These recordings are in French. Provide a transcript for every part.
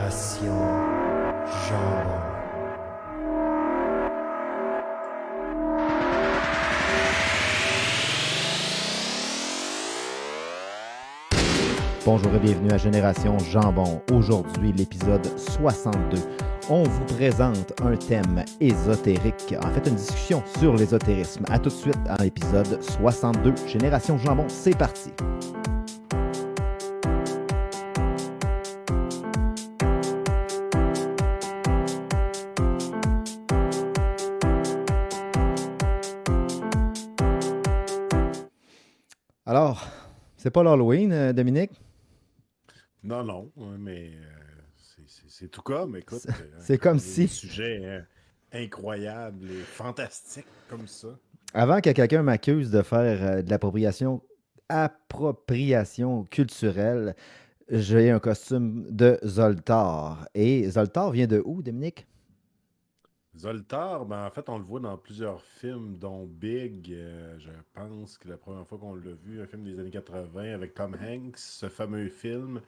Génération Jambon. Bonjour et bienvenue à Génération Jambon. Aujourd'hui, l'épisode 62. On vous présente un thème ésotérique, en fait une discussion sur l'ésotérisme. À tout de suite à l'épisode 62. Génération Jambon, c'est parti. Alors, c'est pas l'Halloween, Dominique? Non, mais c'est tout comme, écoute. C'est comme des si, sujets incroyables et fantastiques comme ça. avant que quelqu'un m'accuse de faire de l'appropriation culturelle, j'ai un costume de Zoltar. Et Zoltar vient de où, Dominique? Zoltar, ben, en fait, on le voit dans plusieurs films, dont Big. Je pense que la première fois qu'on l'a vu, un film des années 80 avec Tom Hanks, ce fameux film,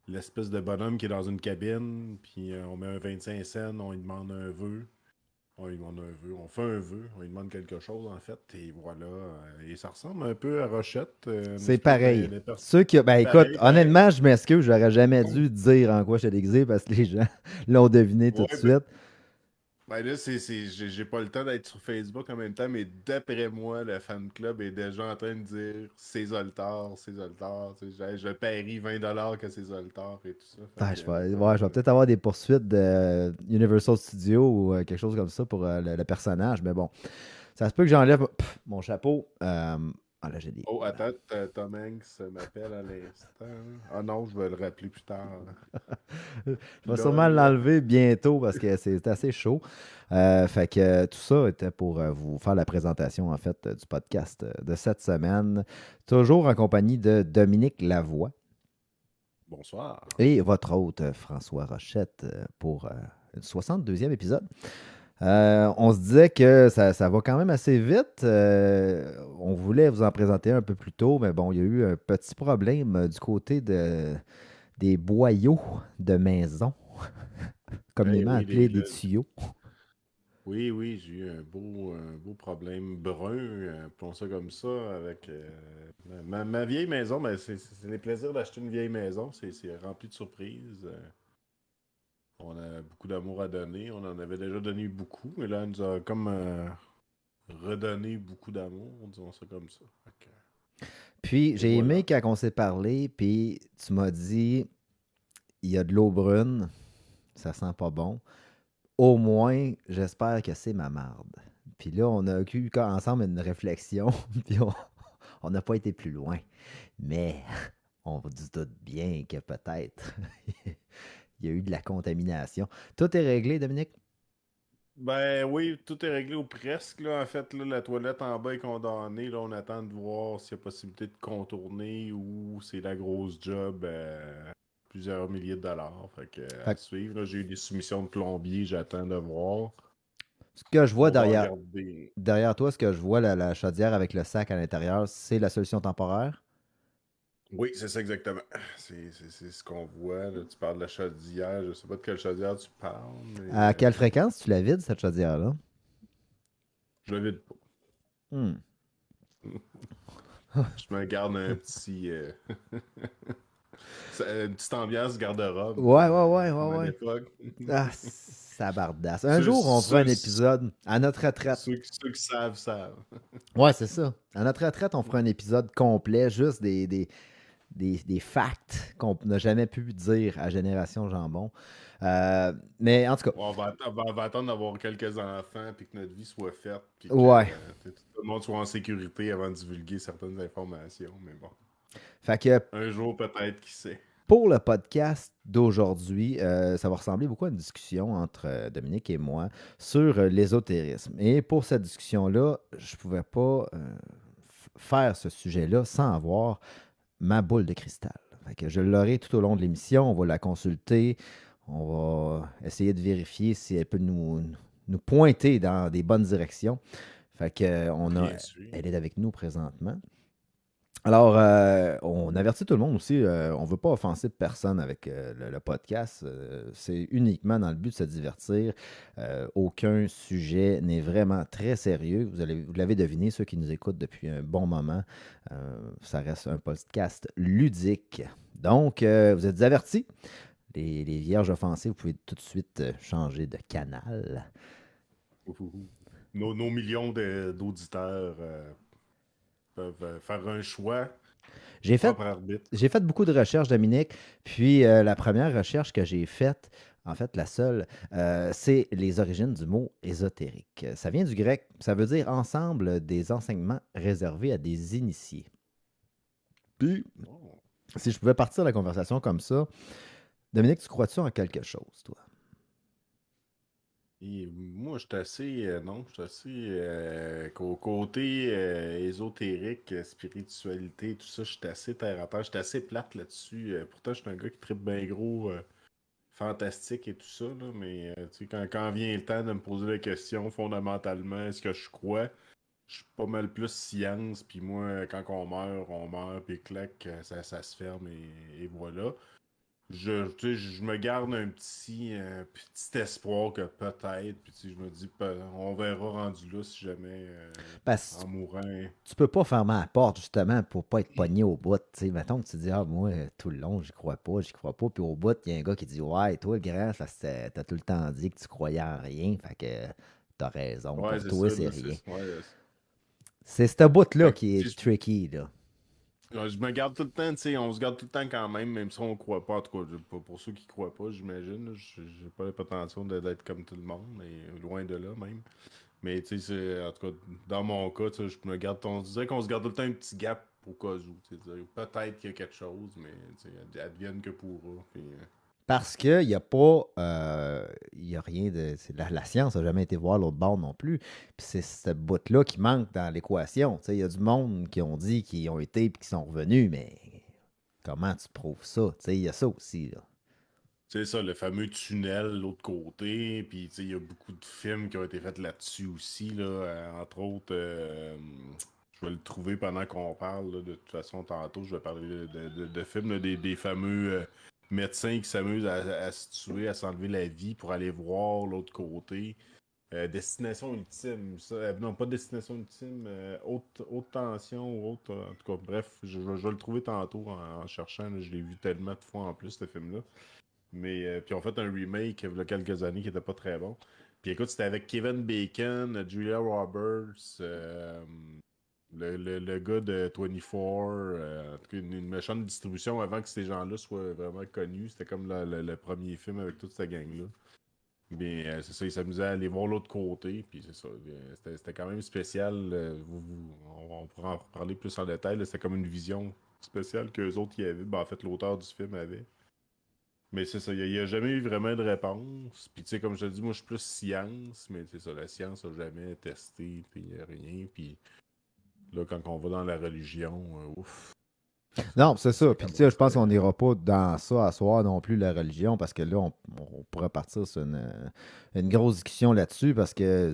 l'espèce de bonhomme qui est dans une cabine, puis on met un 25 cents, on lui demande un vœu. On lui demande un vœu, on fait un vœu, on lui demande quelque chose en fait, et voilà. Et ça ressemble un peu à Rochette, une C'est espèce pareil. de Ceux qui... Ben écoute, pareil, pareil. honnêtement, je m'excuse, j'aurais jamais dû dire en quoi j'étais déguisé parce que les gens l'ont deviné tout Ouais, de suite. ben là, j'ai pas le temps d'être sur Facebook en même temps, mais d'après moi, le fan club est déjà en train de dire c'est Zoltar, c'est Zoltar. Tu sais, je parie 20$ que c'est Zoltar et tout ça. Fait Ah, que, je vais peut-être avoir des poursuites de Universal Studios ou quelque chose comme ça pour le personnage, mais bon, ça se peut que j'enlève mon chapeau. Ah là, j'ai des... Oh, attends, Tom Hanks m'appelle à l'instant. Ah non, je vais le rappeler plus tard. Je vais sûrement Lol. l'enlever bientôt parce que c'est assez chaud. Fait que tout ça était pour vous faire la présentation en fait du podcast de cette semaine. Toujours en compagnie de Dominique Lavoie Bonsoir. et votre hôte François Rochette pour le 62e épisode. On se disait que ça va quand même assez vite. On voulait vous en présenter un peu plus tôt, mais bon, il y a eu un petit problème du côté des boyaux de maison, Eh communément oui, appelés des tuyaux. oui, j'ai eu un beau problème brun, appelons ça comme ça, avec ma vieille maison. Ben, c'est les plaisirs d'acheter une vieille maison. C'est rempli de surprises. On a beaucoup d'amour à donner. On en avait déjà donné beaucoup, mais là, elle nous a comme redonné beaucoup d'amour, disons ça comme ça. Fait Puis et j'ai aimé voilà. quand on s'est parlé, puis tu m'as dit, il y a de l'eau brune, ça sent pas bon. Au moins, j'espère que c'est ma marde. Puis là, on a eu ensemble une réflexion, puis on n'a pas été plus loin. Mais on se doute bien que peut-être il y a eu de la contamination. Tout est réglé, Dominique? Ben oui, tout est réglé ou presque. Là. En fait, là, la toilette en bas est condamnée. Là, on attend de voir s'il y a possibilité de contourner ou c'est la grosse job plusieurs milliers de dollars. Fait que, à Fait que suivre. Là, j'ai eu des soumissions de plombier, j'attends de voir. ce que je vois On va derrière, regarder. derrière toi, ce que je vois, la chaudière avec le sac à l'intérieur, c'est la solution temporaire. Oui, c'est ça exactement. C'est ce qu'on voit. Là. Tu parles de la chaudière. Je sais pas de quelle chaudière tu parles, mais À quelle fréquence tu la vides, cette chaudière-là? je le vide pas. Hmm. Je me garde un petit. Une petite ambiance garde-robe, Ouais, ouais, ouais, comme ouais, à ouais. l'époque. Ah, sabardasse. Un Ceux, jour, on fera ceux, un épisode à notre retraite. ceux qui savent, savent. Ouais, c'est ça. À notre retraite, on fera un épisode complet, juste des facts qu'on n'a jamais pu dire à Génération Jambon. Mais en tout cas, On va attendre d'avoir quelques enfants, puis que notre vie soit faite, puis que ouais. tout le monde soit en sécurité avant de divulguer certaines informations. Mais bon, Fait que un jour peut-être, qui sait. pour le podcast d'aujourd'hui, ça va ressembler beaucoup à une discussion entre Dominique et moi sur l'ésotérisme. Et pour cette discussion-là, je ne pouvais pas faire ce sujet-là sans avoir ma boule de cristal. Fait que je l'aurai tout au long de l'émission, on va la consulter, on va essayer de vérifier si elle peut nous pointer dans des bonnes directions. Fait que Bien sûr. elle est avec nous présentement. Alors, on avertit tout le monde aussi, on ne veut pas offenser personne avec le podcast. C'est uniquement dans le but de se divertir. Aucun sujet n'est vraiment très sérieux. Vous l'avez deviné, ceux qui nous écoutent depuis un bon moment, ça reste un podcast ludique. Donc, vous êtes avertis. Les vierges offensées, vous pouvez tout de suite changer de canal. Ouhou. Nos millions d'auditeurs peuvent faire un choix, J'ai fait propre arbitre. J'ai fait beaucoup de recherches, Dominique. Puis la première recherche que j'ai faite, en fait, la seule, c'est les origines du mot ésotérique. Ça vient du grec. Ça veut dire ensemble des enseignements réservés à des initiés. Puis, Oh. si je pouvais partir la conversation comme ça, Dominique, tu crois-tu en quelque chose, toi? Et moi, je suis assez, non, je suis assez, côté ésotérique, spiritualité, tout ça, je suis assez terre à terre, je suis assez plate là-dessus. Pourtant, je suis un gars qui tripe bien gros, fantastique et tout ça, là, mais tu sais, quand vient le temps de me poser la question, fondamentalement, est-ce que je crois? Je suis pas mal plus science, puis moi, quand on meurt, puis clac, ça se ferme et voilà. Tu sais, je me garde un petit espoir que peut-être, puis tu sais, je me dis, on verra rendu là si jamais, Parce que en mourant. tu peux pas fermer la porte, justement, pour pas être pogné au bout. Tu sais, mettons que tu dis, ah, moi, tout le long, j'y crois pas, j'y crois pas. Puis au bout, il y a un gars qui dit, ouais, toi, le grand, t'as tout le temps dit que tu croyais en rien. Fait que t'as raison. Ouais, Pour c'est toi, ça, c'est là, rien. ouais, C'est ce bout-là fait que, qui tu est sais, tricky, là. je me garde tout le temps, tu sais, on se garde tout le temps quand même si on croit pas, en tout cas, pour ceux qui croient pas, j'imagine, là, j'ai pas la prétention d'être comme tout le monde, mais loin de là même. Mais tu sais, en tout cas, dans mon cas, tu sais, je me garde, on se dirait qu'on se garde tout le temps un petit gap au cas où. Tu sais, peut-être qu'il y a quelque chose, mais tu sais, advienne que pourra. Puis, Parce qu'il n'y a pas, il y a rien de. La science n'a jamais été voir l'autre bord non plus. Puis c'est ce bout-là qui manque dans l'équation. Tu sais, il y a du monde qui ont dit qu'ils ont été et qui sont revenus, mais comment tu prouves ça? Tu sais, il y a ça aussi, là. c'est ça, le fameux tunnel, l'autre côté. Puis, tu sais, il y a beaucoup de films qui ont été faits là-dessus aussi, là. Entre autres, je vais le trouver pendant qu'on parle, là, de toute façon, tantôt, je vais parler de films, là, des fameux médecins qui s'amusent à se tuer, à s'enlever la vie pour aller voir l'autre côté. Destination ultime, ça, non, pas destination ultime, haute tension ou haute. En tout cas, bref, je vais le trouver tantôt en cherchant, là. Je l'ai vu tellement de fois en plus, ce film-là. Mais puis on fait un remake il y a quelques années qui était pas très bon. Puis écoute, c'était avec Kevin Bacon, Julia Roberts, le gars de 24, en tout cas une méchante distribution avant que ces gens-là soient vraiment connus. C'était comme le premier film avec toute cette gang-là. Mais c'est ça, ils s'amusaient à aller voir l'autre côté, puis c'est ça. C'était quand même spécial. On pourra en reparler plus en détail, là. C'était comme une vision spéciale qu'eux autres y avaient. Ben, en fait, l'auteur du film avait. Mais c'est ça, il n'y a jamais eu vraiment de réponse. Puis tu sais, comme je te dis, moi je suis plus science, mais c'est ça, la science n'a jamais testé, puis rien. Puis là, quand on va dans la religion, ouf, Non, c'est ça. ça Puis, tu sais, je commence pense qu'on n'ira pas dans ça à soir non plus, la religion, parce que là, on pourrait partir sur une grosse discussion là-dessus, parce que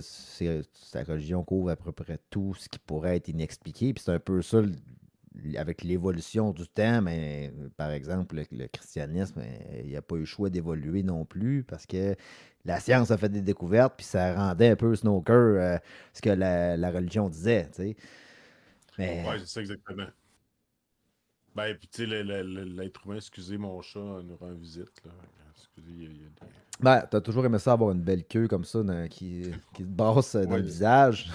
la religion couvre à peu près tout ce qui pourrait être inexpliqué. Puis, c'est un peu ça, avec l'évolution du temps, mais par exemple, le christianisme, il n'y a pas eu le choix d'évoluer non plus, parce que la science a fait des découvertes, puis ça rendait un peu snooker ce que la religion disait, tu sais. Mais Ouais, c'est ça exactement. Ben, puis tu sais, l'être humain, excusez mon chat, nous rend visite, là. Excusez, il y a des. ben, t'as toujours aimé ça avoir une belle queue comme ça qui te brasse dans le Ouais, visage.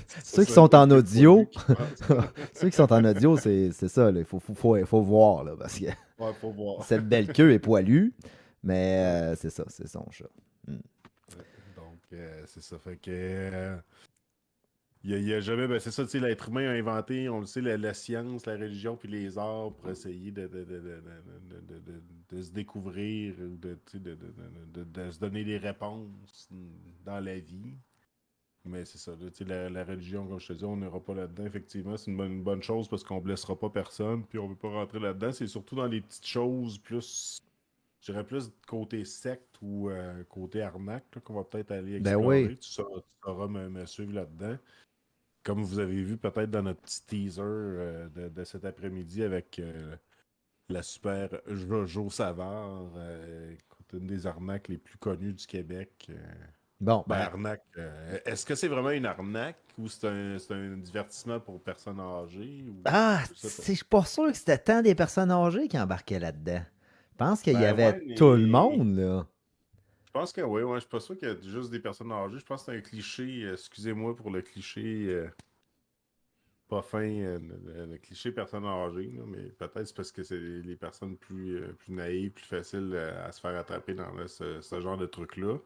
c'est Ceux qui ça, une sont belle en queue poilue audio, qui passe. ceux qui sont en audio, c'est ça, là. Il faut voir, là, parce que Ouais, faut voir. cette belle queue est poilue, mais Ouais. c'est ça, c'est son chat. Hmm. Donc, c'est ça. Fait que. Il y a jamais, ben c'est ça, tu sais, l'être humain a inventé, on le sait, la science, la religion, puis les arts pour essayer de se découvrir, ou tu sais, de se donner des réponses dans la vie. Mais c'est ça, là, tu sais, la religion, comme je te dis, on n'ira pas là-dedans, effectivement. C'est une bonne chose parce qu'on blessera pas personne, puis on veut pas rentrer là-dedans. C'est surtout dans les petites choses plus, je dirais plus côté secte ou côté arnaque là, qu'on va peut-être aller Ben oui. explorer. Tu sauras me suivre là-dedans. comme vous avez vu peut-être dans notre petit teaser de cet après-midi avec la super Jojo Savard, écoute, une des arnaques les plus connues du Québec. Bon, Ben, ben, arnaque. Est-ce que c'est vraiment une arnaque ou c'est un divertissement pour personnes âgées ou je sais pas. je suis pas sûr que c'était tant des personnes âgées qui embarquaient là-dedans. Je pense qu'il y Ben avait ouais, tout le mais monde, là. je pense que oui, ouais, je suis pas sûr qu'il y a juste des personnes âgées. Je pense que c'est un cliché, excusez-moi pour le cliché pas fin, le cliché personne âgée, là, mais peut-être c'est parce que c'est les personnes plus naïves, plus faciles à se faire attraper dans ce genre de truc-là.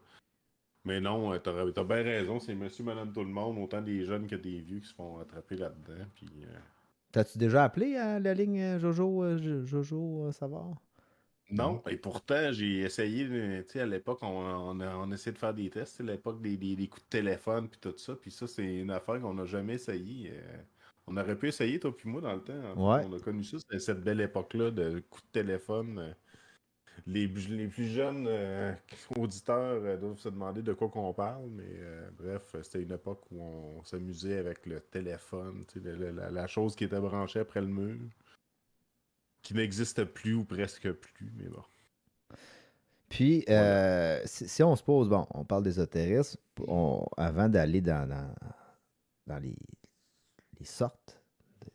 Mais non, t'as bien raison, c'est monsieur, madame, tout le monde, autant des jeunes que des vieux qui se font attraper là-dedans. Puis, T'as-tu déjà appelé à la ligne Jojo, Jojo Savard? Non? non, et pourtant, j'ai essayé, tu sais, à l'époque, on essayait de faire des tests, à l'époque des coups de téléphone, puis tout ça, puis ça, c'est une affaire qu'on n'a jamais essayé. On aurait pu essayer, toi puis moi, dans le temps, en fait, Ouais. on a connu ça, c'était cette belle époque-là de coups de téléphone. Les plus jeunes auditeurs doivent se demander de quoi qu'on parle, mais bref, c'était une époque où on s'amusait avec le téléphone, tu sais, la chose qui était branchée après le mur, qui n'existe plus ou presque plus, mais bon, Puis, voilà. si on se pose, bon, on parle d'ésotérisme, avant d'aller dans les sortes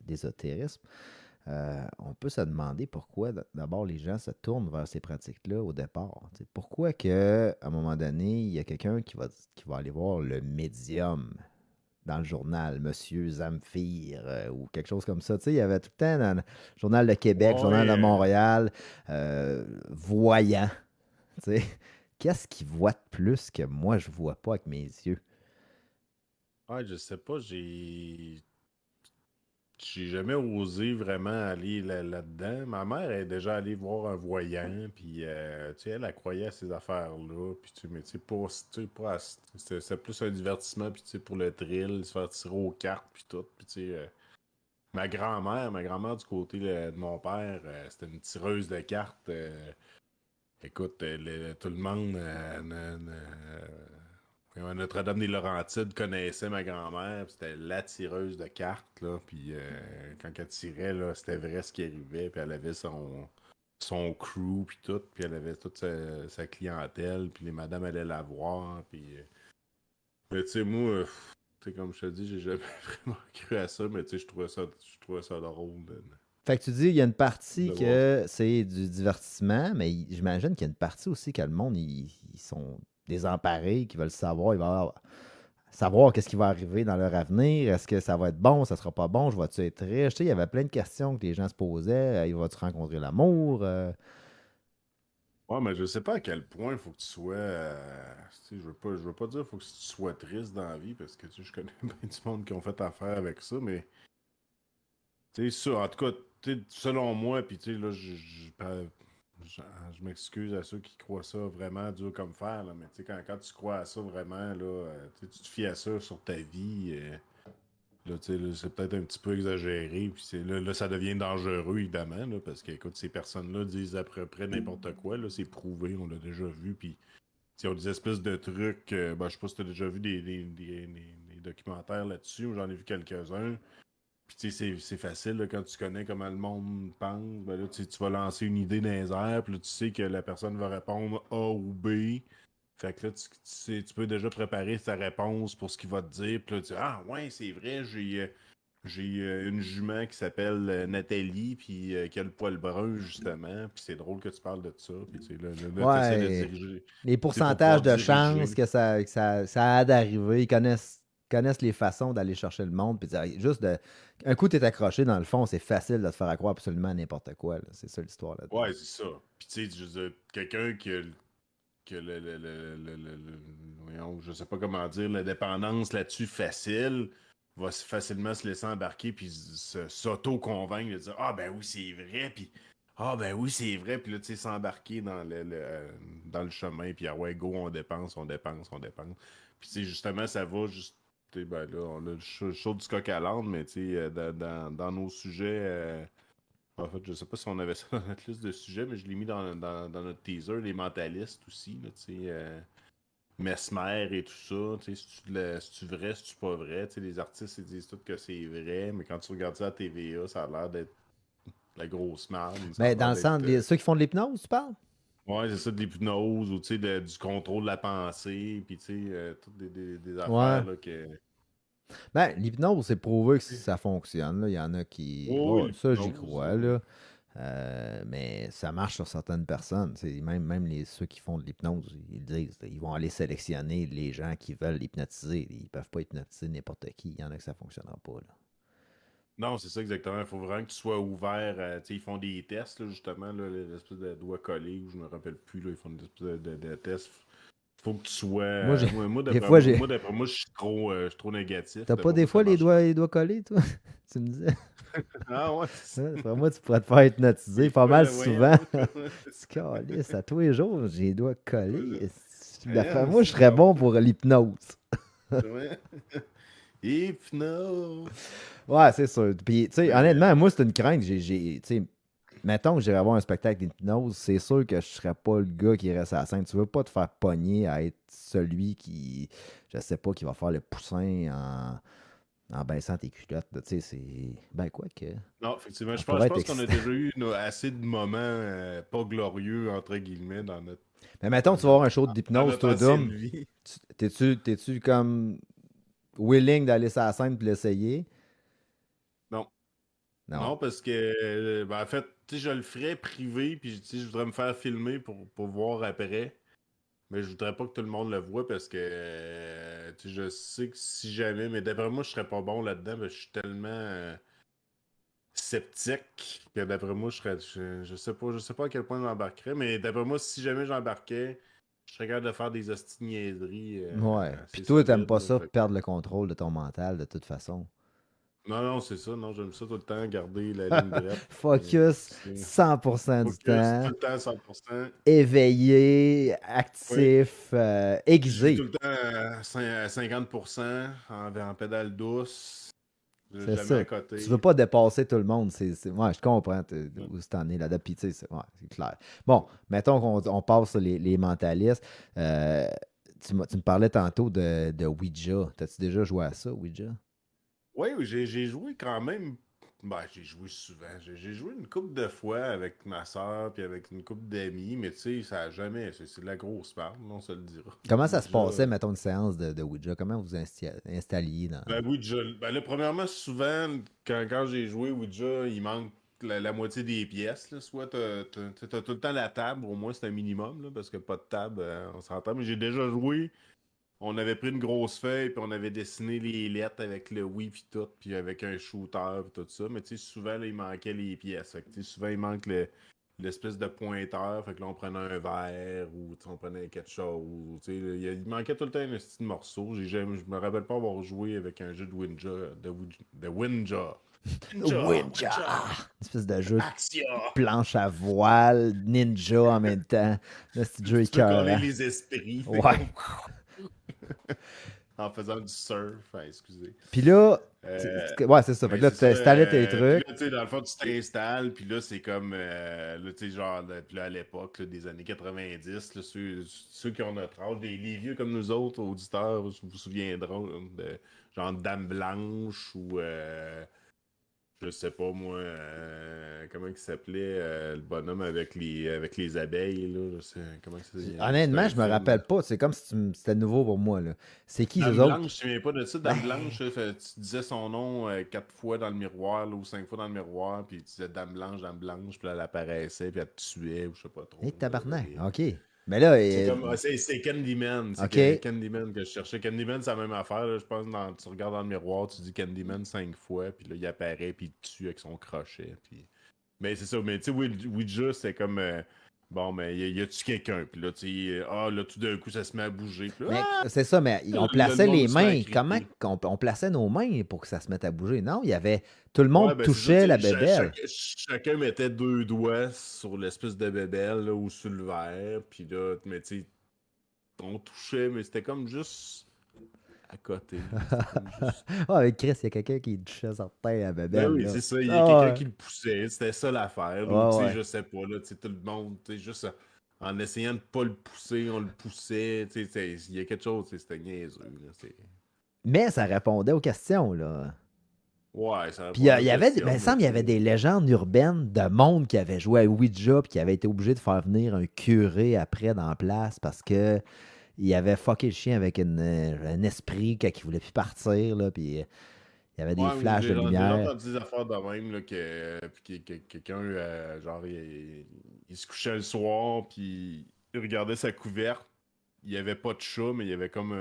d'ésotérisme, on peut se demander pourquoi d'abord les gens se tournent vers ces pratiques-là au départ. Tu sais, pourquoi que, à un moment donné, il y a quelqu'un qui va aller voir le médium dans le journal, Monsieur Zamfir, ou quelque chose comme ça. Tu sais, il y avait tout le temps dans le Journal de Québec, Ouais, Journal de Montréal, voyant. Tu sais, qu'est-ce qu'il voit de plus que moi je vois pas avec mes yeux? ouais, je sais pas, j'ai jamais osé vraiment aller là-dedans. Ma mère est déjà allée voir un voyant, puis tu sais, elle croyait à ces affaires-là, puis tu sais, mais tu sais, c'était plus un divertissement, puis tu sais, pour le thrill, se faire tirer aux cartes, puis tout, puis tu sais, ma grand-mère du côté de mon père, c'était une tireuse de cartes. Écoute, tout le monde Notre-Dame-des-Laurentides connaissait ma grand-mère, puis c'était la tireuse de cartes, là, puis quand elle tirait, là, c'était vrai ce qui arrivait, puis elle avait son crew, puis tout, puis elle avait toute sa clientèle, puis les madames allaient la voir, puis... mais tu sais, moi, tu sais, comme je te dis, j'ai jamais vraiment cru à ça, mais tu sais, je trouvais ça drôle Fait que tu dis, il y a une partie de voir ça. que c'est du divertissement, mais j'imagine qu'il y a une partie aussi que le monde, ils sont désemparés, qui veulent savoir, savoir qu'est-ce qui va arriver dans leur avenir. Est-ce que ça va être bon, ça sera pas bon, je vais-tu être riche? Tu sais, il y avait plein de questions que les gens se posaient. Il va-tu rencontrer l'amour? Ouais, mais je sais pas à quel point il faut que tu sois. Tu sais, je veux pas dire qu'il faut que tu sois triste dans la vie parce que tu sais, je connais bien du monde qui ont fait affaire avec ça, mais tu sais, ça, en tout cas, tu sais, selon moi, puis tu sais, là, je m'excuse à ceux qui croient ça vraiment dur comme fer, là, mais tu sais, quand tu crois à ça vraiment, là, tu te fies à ça sur ta vie. Là, tu sais, là, c'est peut-être un petit peu exagéré, puis là, ça devient dangereux, évidemment, là, parce que, écoute, ces personnes-là disent à peu près n'importe quoi, là, c'est prouvé, on l'a déjà vu, puis ils ont des espèces de trucs, ben, je sais pas si tu as déjà vu des documentaires là-dessus, ou j'en ai vu quelques-uns, puis tu sais, c'est facile, là, quand tu connais comment le monde pense, ben là, tu vas lancer une idée dans les airs, puis là, tu sais que la personne va répondre A ou B, fait que là, tu peux déjà préparer ta réponse pour ce qu'il va te dire. Puis là, tu dis, ah, ouais, c'est vrai, j'ai une jument qui s'appelle Nathalie, puis qui a le poil brun, justement. Puis c'est drôle que tu parles de ça. Puis tu sais, là, tu essaies de Ouais, diriger. les Tu sais, pour pourcentages pouvoir de chances diriger. que ça a d'arriver, ils connaissent les façons d'aller chercher le monde. Puis juste un coup, tu es accroché, dans le fond, c'est facile de te faire croire absolument n'importe quoi, là. C'est ça l'histoire là-dedans. Ouais, c'est ça. Puis tu sais, je veux dire, quelqu'un qui a voyons, je sais pas comment dire, la dépendance là-dessus facile, va facilement se laisser embarquer puis s'auto-convaincre de dire ah ben oui c'est vrai puis ah ben oui c'est vrai puis là tu sais s'embarquer dans le chemin puis ah ouais go on dépense on dépense on dépense puis tu sais justement ça va juste tu sais, ben là on a le chaud du coq à l'âne mais tu sais dans nos sujets en fait je sais pas si on avait ça dans notre liste de sujets mais je l'ai mis dans notre teaser les mentalistes aussi là, tu sais Mesmer et tout ça. Tu sais, c'est-tu vrai, c'est-tu pas vrai? Tu sais, les artistes, ils disent tous que c'est vrai, mais quand tu regardes ça à TVA, ça a l'air d'être la grosse merde. Ça a Mais dans l'air le sens, d'être. ceux qui font de l'hypnose, tu parles? Ouais, c'est ça, de l'hypnose ou tu sais, du contrôle de la pensée, puis tu sais, toutes des Ouais. affaires là, que. Ben, l'hypnose, c'est prouvé que ça fonctionne, là. Il y en a qui. Oh, Bon, oui, ça, j'y l'hypnose. crois, là. Mais ça marche sur certaines personnes. Même ceux qui font de l'hypnose, ils le disent. Là, ils vont aller sélectionner les gens qui veulent hypnotiser. Ils ne peuvent pas hypnotiser n'importe qui. Il y en a que ça ne fonctionnera pas. Là. Non, c'est ça exactement. Il faut vraiment que tu sois ouvert. Tu sais, ils font des tests, là, justement, là, l'espèce de doigt collé, ou je me rappelle plus, là, ils font des espèces de tests. Faut que tu sois. Moi, Moi, des d'après fois, moi, j'ai. moi, d'après moi, je suis trop négatif. T'as pas D'après des moi, ça fois marche. les doigts collés, toi? Tu me disais. Ah ouais, c'est Hein, d'après moi, tu pourrais te faire hypnotiser des pas fois, mal là, souvent. voyons. Tu calisses, à tous les jours, j'ai les doigts collés. D'après Voyons, moi, je c'est serais bon. bon pour l'hypnose. Ouais. Hypnose. Ouais, c'est sûr. Puis, tu sais, Ouais. honnêtement, moi, c'est une crainte. Tu sais, mettons que j'irais voir un spectacle d'hypnose, c'est sûr que je serais pas le gars qui reste à la scène. Tu veux pas te faire pogner à être celui qui, je sais pas, qui va faire le poussin en baissant tes culottes. Tu sais, c'est. Ben, quoi que. Non, effectivement, Ça je pourrait être pense qu'on a excitant. déjà eu assez de moments pas glorieux, entre guillemets, Mais mettons, tu vas voir un show dans d'hypnose, notre toi, ancienne Dom. vie. T'es-tu comme willing d'aller sur la scène et l'essayer? Non. Non. Non, parce que, ben, en fait, tu sais, je le ferais privé, puis tu sais, je voudrais me faire filmer pour voir après. Mais je voudrais pas que tout le monde le voit parce que, tu sais, je sais que si jamais, mais d'après moi, je serais pas bon là-dedans, parce que je suis tellement sceptique que d'après moi, je sais pas à quel point j'embarquerais, mais d'après moi, si jamais j'embarquais, je serais capable de faire des hosties de niaiseries Ouais. Puis assez toi, t'aimes solides, pas là. ça, Fait que- perdre le contrôle de ton mental, de toute façon. Non, non, c'est ça, non, j'aime ça tout le temps, garder la ligne droite. Focus C'est 100% du focus tout temps, le temps 100%. éveillé, Oui. actif, Je vis tout aiguisé. le temps à 50% en pédale douce. C'est Jamais ça. à Tu veux côté. pas dépasser tout le monde. Ouais, je comprends Ouais. où t'en es là-dedans. Puis, tu sais, ouais, c'est clair. Bon, mettons qu'on passe sur les mentalistes. Euh, tu me parlais tantôt de Ouija. T'as-tu déjà joué à ça, Ouija? Oui, oui, j'ai joué quand même. Ben, j'ai joué souvent. J'ai joué une couple de fois avec ma soeur puis avec une couple d'amis, mais tu sais, ça a jamais. C'est de la grosse part, on se le dira. Comment ça se Ouija. passait, mettons, une séance de Ouija? Comment vous installiez dans. Ben, Ouija. Ben là, premièrement, souvent, quand j'ai joué Ouija, il manque la moitié des pièces. Là. Soit t'as tout le temps la table, au moins c'est un minimum, là, parce que pas de table, on s'entend. Mais j'ai déjà joué. On avait pris une grosse feuille, puis on avait dessiné les lettres avec le oui, puis tout, puis avec un shooter, puis tout ça. Mais tu sais, souvent, là, il manquait les pièces. Fait que, tu sais, souvent, il manque l'espèce de pointeur. Fait que là, on prenait un verre, ou tu sais, on prenait quelque chose. Ou, tu sais, il manquait tout le temps un petit morceau. Je me rappelle pas avoir joué avec un jeu de Winja. De Winja. Winja! Ouija! Winja! Une espèce de jeu de Axia! planche à voile, ninja en même temps. Là, c'est du jeu Tu peux coller écœurant. les esprits. Fait Ouais. comme en faisant du surf. Enfin, excusez. Puis là, Euh, ouais, c'est ça. Fait Mais que là, c'est tu ça. t'installais tes Puis trucs. là, tu sais, dans le fond, tu t'installes, puis là, c'est comme, là, tu sais, genre, puis là, à l'époque, là, des années 90, là, ceux qui ont notre âge, les vieux comme nous autres, auditeurs, vous vous souviendront là, de genre Dame Blanche ou, je sais pas moi, comment il s'appelait, le bonhomme avec les abeilles, là, je sais, comment ça s'appelle, c'était Honnêtement, un je me film. rappelle pas. C'est comme si c'était nouveau pour moi, là. C'est qui, ces Dame autres? Blanche, je ne me souviens pas de ça. Ben, Dame Blanche, là, tu disais son nom 4 fois dans le miroir, là, ou 5 fois dans le miroir, puis tu disais Dame Blanche, puis là, elle apparaissait, puis elle te tuait, ou je sais pas trop. hé, Là, tabarnak. OK. Mais là, c'est comme, c'est Candyman, c'est OK. Candyman que je cherchais. Candyman, c'est la même affaire, là, je pense, tu regardes dans le miroir, tu dis Candyman 5 fois, puis là, il apparaît, puis il te tue avec son crochet, puis... Mais c'est ça, mais tu sais, Ouija, c'est comme... bon, mais y a-tu quelqu'un? Puis là, tu sais, là, tout d'un coup, ça se met à bouger. Puis là, Mais c'est ça, mais on le plaçait monde les se met à mains. Comment crier. on plaçait nos mains pour que ça se mette à bouger? Non, il y avait. Tout le Ouais, monde ben c'est ça, touchait tu la sais, bébelle. chacun mettait 2 doigts sur l'espèce de bébelle là, ou sur le verre, puis là, mais tu sais, on touchait, mais c'était comme juste à côté. C'était comme juste. Ah, avec Chris, il y a quelqu'un qui touchait certain à la Ben bébelle, oui, là. c'est ça, il y a Ah quelqu'un ouais. qui le poussait, c'était ça l'affaire, là, ou Ouais, tu sais, ouais. je sais pas, là, tu sais, tout le monde, tu sais, juste en essayant de pas le pousser, on le poussait. Il y a quelque chose, c'était niaiseux. Là, Mais ça répondait aux questions, là. ouais, ça Puis répondait il aux y avait, ben, questions, il me mais semble qu'il y avait des légendes urbaines de monde qui avait joué à Ouija puis qui avait été obligé de faire venir un curé après dans la place parce que il avait fucké le chien avec un esprit quand il voulait plus partir, là, puis il y avait des ouais, flashs de j'ai déjà lumière. entendu des affaires de même, là, que quelqu'un, genre, il se couchait le soir, puis il regardait sa couverte. Il n'y avait pas de chat, mais il y avait comme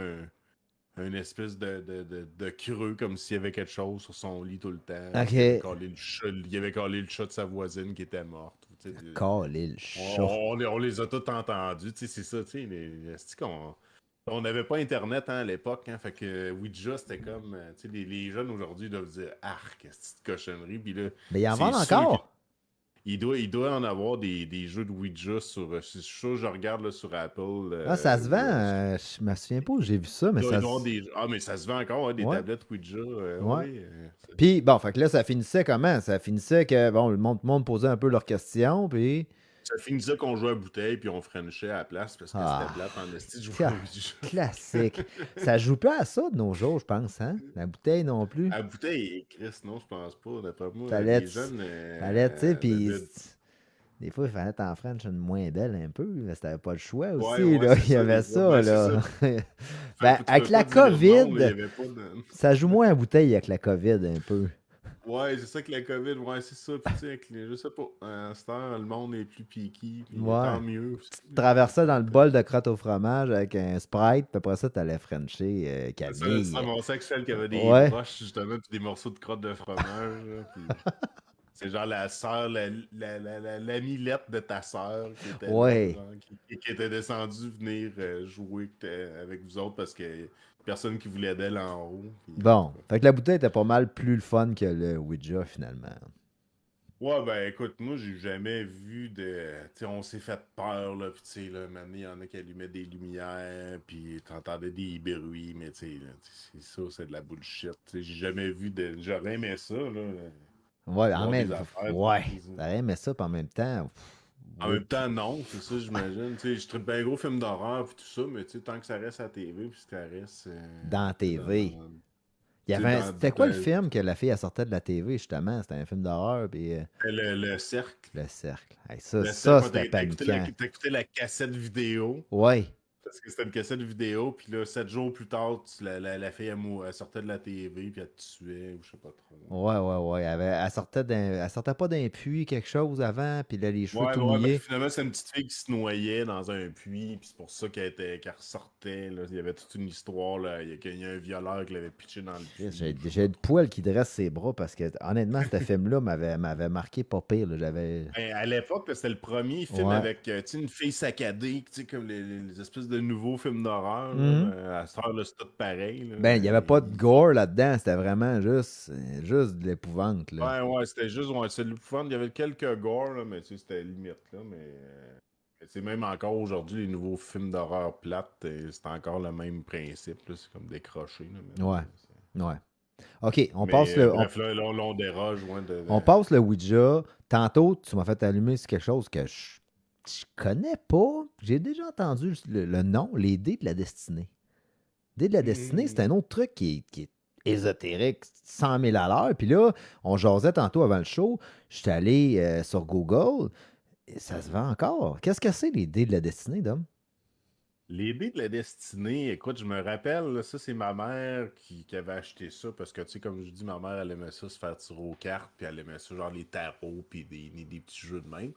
un espèce de creux, comme s'il y avait quelque chose sur son lit tout le temps. Parce qu'il avait OK. collé le chat, il avait collé le chat de sa voisine qui était morte. Tu sais, Calé le chat. on les a tous entendus, tu sais, c'est ça, tu sais. C'est qu'on on n'avait pas Internet hein, à l'époque, hein, fait que Ouija, c'était comme, tu sais, les jeunes aujourd'hui doivent dire « Arc, cette cochonnerie », puis là, Mais il en c'est vendent sûr encore. il doit en avoir des jeux de Ouija sur, c'est sûr, je regarde là, sur Apple, Ah, ça se vend. là, Je me souviens pas où j'ai vu ça, mais il ça doit avoir se. des... Ah, mais ça se vend encore, ouais, des Ouais, tablettes Ouija, ouais. oui. Puis, bon, fait que là, ça finissait comment? Ça finissait que, bon, le monde posait un peu leurs questions, puis. Ça finissait qu'on jouait à bouteille, puis on frenchait à la place, parce que c'était Ah, plate en esti de jouer à cla- Ouija. classique. Ça joue pas à ça de nos jours, je pense, hein? La bouteille non plus. À bouteille, Chris, non, je pense pas. D'après moi, Fallait, les jeunes fallait, tu sais, puis des fois, il fallait t'en French une moins belle un peu, mais t'avais pas le choix Ouais, aussi, ouais, là. c'est Il y ça, avait des fois. ça, Ben, c'est là. ça. Ben, Tu avec peux la pas dire non, là, il y COVID, avait pas de. ça joue moins à bouteille avec la COVID un peu. Ouais, c'est ça que la COVID, ouais, c'est ça. Puis, tu sais, je sais pas, à cette heure, le monde est plus piqué, puis Ouais. tant mieux. Tu traversais dans le bol de crotte au fromage avec un Sprite, puis après ça, t'allais Frencher Ça Camille. mon sexuel qui avait des Ouais. broches, justement, puis des morceaux de crotte de fromage, là, puis c'est genre la sœur, l'amie-lette de ta sœur qui était là, Ouais. genre, qui était descendue venir jouer avec vous autres parce que personne qui voulait d'elle en haut. Puis, en tout Bon. cas. Fait que la bouteille était pas mal plus le fun que le Ouija, finalement. Ouais, ben écoute, moi j'ai jamais vu de. Tu sais, on s'est fait peur, là, puis tu sais, là, maintenant, il y en a qui allumaient des lumières, puis t'entendais des bruits, mais tu sais, là, c'est ça, c'est de la bullshit. Tu sais, j'ai jamais vu de. J'aurais aimé ça, là, Ouais, en voir des même affaires. ouais. T'aurais aimé ça, puis en même temps. En même temps, non, c'est ça, j'imagine. Tu sais, je traite bien gros film d'horreur puis tout ça, mais tu sais, tant que ça reste à la TV puis que ça reste Dans la tu sais, TV. Il y tu sais, avait c'était quoi le dans film que la fille elle sortait de la TV, justement? C'était un film d'horreur, puis le cercle. le cercle. Hey, ça, Le ça cercle, quand c'était paniquant. t'as écouté la cassette vidéo. Ouais. Parce que c'était une cassette vidéo, puis là, 7 jours plus tard, la fille, elle sortait de la TV, puis elle te tuait, ou je sais pas trop. Ouais, ouais, ouais. Elle sortait pas d'un puits, quelque chose avant, puis là, les cheveux Ouais, tout ouais, ben, mouillés. finalement, c'est une petite fille qui se noyait dans un puits, puis c'est pour ça qu'elle ressortait, là. Il y avait toute une histoire, là. Il y a un violeur qui l'avait pitché dans le Chris, puits, J'ai ou je sais j'ai pas le trop. poil qui dresse ses bras parce que, honnêtement, ce film-là m'avait marqué pas pire, là. J'avais. Ben, à l'époque, là, c'était le premier film Ouais. avec tu sais, une fille saccadée, tu sais, comme les espèces de nouveaux films d'horreur. Mhm. À cette heure, c'est tout pareil. Là. Ben, il n'y avait pas de gore là-dedans. C'était vraiment juste de l'épouvante, là. Ouais, ouais, c'était juste, ouais, c'est le fun. Il y avait quelques gore, là, mais tu sais, c'était limite. Là, mais c'est même encore aujourd'hui, les nouveaux films d'horreur plates, c'est encore le même principe. Là, c'est comme décroché. Là, Ouais. maintenant, Ouais. OK, on passe mais le, on, bref, là, on déroge. Ouais, on passe le Ouija. Tantôt, tu m'as fait allumer sur quelque chose que je connais pas. J'ai déjà entendu le nom, les dés de la destinée. Dés de la destinée, c'est un autre truc qui est ésotérique, 100 000 à l'heure. Puis là, on jasait tantôt avant le show. J'étais allé sur Google. Et ça se vend encore. Qu'est-ce que c'est, les dés de la destinée, Dom? Les dés de la destinée, écoute, je me rappelle, là, ça c'est ma mère qui avait acheté ça parce que, tu sais, comme je dis, ma mère, elle aimait ça se faire tirer aux cartes, puis elle aimait ça, genre les tarots, puis des petits jeux de même.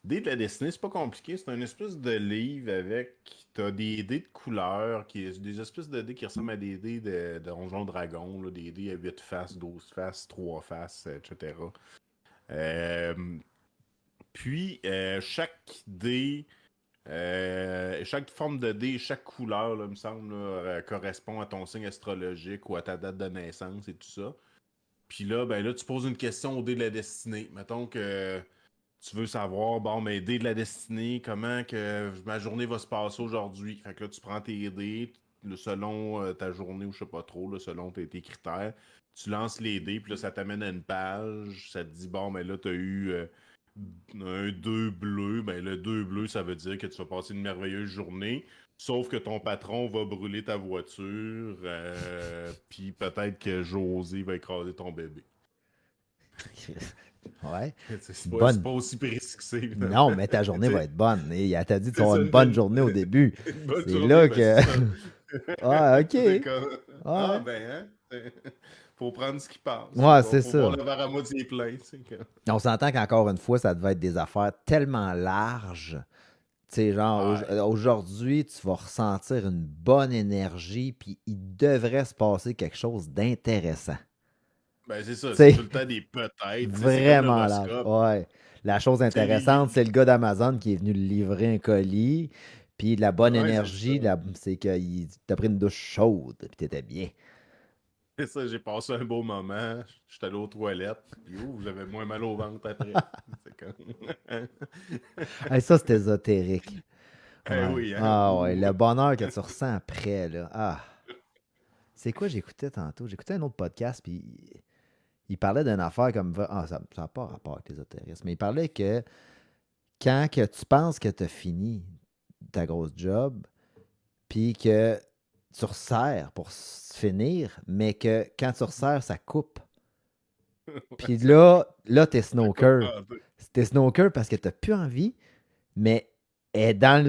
Dés de la destinée, c'est pas compliqué, c'est un espèce de livre avec, t'as des dés de couleur, des espèces de dés qui ressemblent à des dés de Donjon Dragon, là, des dés à 8 faces, 12 faces, 3 faces, etc. Euh, chaque dé. Chaque forme de dé, chaque couleur, là, me semble, là, correspond à ton signe astrologique ou à ta date de naissance et tout ça. Puis là, ben là, tu poses une question au dé de la destinée. Mettons que tu veux savoir, bon, mais dé de la destinée, comment que ma journée va se passer aujourd'hui. Fait que là, tu prends tes dés, selon ta journée ou je sais pas trop, là, selon tes critères. Tu lances les dés, puis là, ça t'amène à une page. Ça te dit, bon, mais là, t'as eu un 2 bleu, ben le 2 bleu, ça veut dire que tu vas passer une merveilleuse journée, sauf que ton patron va brûler ta voiture, puis peut-être que José va écraser ton bébé. Ouais. C'est Une c'est bonne. pas aussi précis que ça, évidemment. Non, mais ta journée va C'est être bonne. Et elle t'a dit de c'est avoir ça, une bonne journée au début. une bonne C'est journée, là ben que. c'est ça. Ah, ok. C'est comme, ah Ouais. ben, hein, faut prendre ce qui passe. Ouais, c'est Faut voir ça. le verre à moitié plein. C'est comme... On s'entend qu'encore une fois, ça devait être des affaires tellement larges. Tu sais, genre, Ouais. aujourd'hui, tu vas ressentir une bonne énergie, puis il devrait se passer quelque chose d'intéressant. Ben c'est ça, Tu c'est tout sais, le temps des peut-être. Tu sais, c'est comme vraiment large. l'horoscope. Ouais. La chose Tu sais, intéressante, c'est le gars d'Amazon qui est venu livrer un colis, puis de la bonne ouais, c'est ça. énergie, c'est qu'il t'a pris une douche chaude, puis t'étais bien. C'est ça, j'ai passé un beau moment. J'étais allé aux toilettes. Puis j'avais moins mal au ventre après. C'est comme... Hey, ça, c'est ésotérique. Eh Ouais. oui, hein? Ah ouais, Ouh. le bonheur que tu ressens après, là. Ah. C'est quoi j'écoutais tantôt? J'écoutais un autre podcast, puis il parlait d'une affaire comme... Ah, ça n'a pas rapport avec l'ésotérisme, mais il parlait que quand que tu penses que tu as fini ta grosse job, puis que tu resserres pour finir, mais que quand tu resserres, ça coupe. Ouais, Puis ça, là, t'es ça coupe snooker. un peu. T'es snooker parce que t'as plus envie, mais elle est dans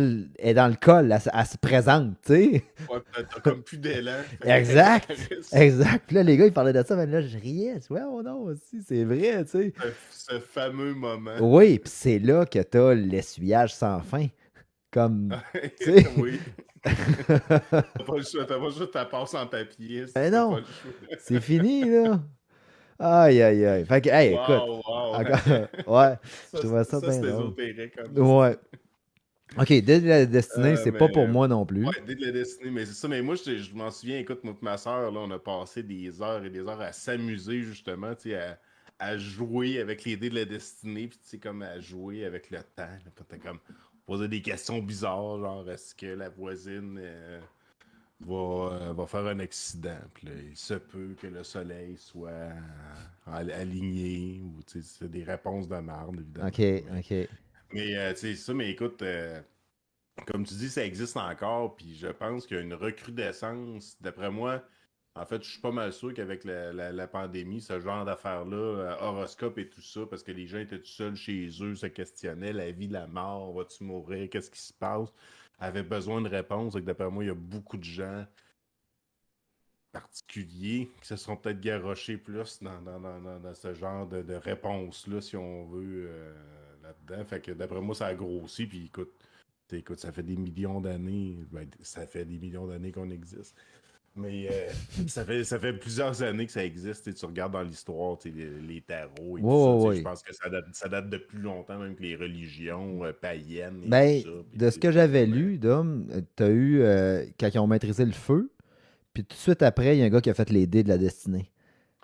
le col, elle se présente, tu sais. Ouais, t'as comme plus d'élan. Fait que ça Exact. reste Exact. Puis là, les gars, ils parlaient de ça, mais là, je riais. Je dis, ouais, oh non, aussi, c'est vrai, tu sais. ce fameux moment. Oui, puis c'est là que t'as l'essuyage sans fin. Comme, tu sais. Oui. T'as pas le choix, t'as pas le choix de ta passe en papier. Mais T'as pas non, le choix. c'est fini, là. Aïe, aïe, aïe. Fait que, hey, écoute, Wow, wow. encore, ouais, je Ça, trouvais ça ça bien c'est drôle. ésotérique comme Ouais. style. OK, dès la destinée, c'est pas Mais pour moi non plus. ouais, dès de la destinée, mais c'est ça. Mais moi, je m'en souviens, écoute, moi et ma soeur, là, on a passé des heures et des heures à s'amuser, justement, tu sais, à jouer avec les dés de la destinée, puis tu sais, comme à jouer avec le temps. Là, puis t'as comme posé des questions bizarres, genre, est-ce que la voisine va faire un accident? Puis là, il se peut que le soleil soit aligné, ou tu sais, c'est des réponses de marde, évidemment. OK, OK. Mais tu sais, ça, mais écoute. Comme tu dis, ça existe encore, puis je pense qu'il y a une recrudescence. D'après moi, en fait, je suis pas mal sûr qu'avec la pandémie, ce genre d'affaires-là, horoscope et tout ça, parce que les gens étaient tout seuls chez eux, se questionnaient la vie, la mort, vas-tu mourir, qu'est-ce qui se passe, avaient besoin de réponses. Et que d'après moi, il y a beaucoup de gens particuliers qui se sont peut-être garrochés plus dans ce genre de réponses-là, si on veut, là-dedans. Fait que d'après moi, ça a grossi, puis écoute, ça fait des millions d'années, ben, ça fait des millions d'années qu'on existe. Mais ça fait plusieurs années que ça existe. Tu regardes dans l'histoire les tarots et Oui, tout ça. oui, Je oui. pense que ça date de plus longtemps même que les religions païennes et tout Ben, ça. Puis, de ce que c'est j'avais comme, lu, Dom, t'as eu, quand ils ont maîtrisé le feu, puis tout de suite après, il y a un gars qui a fait les dés de la destinée.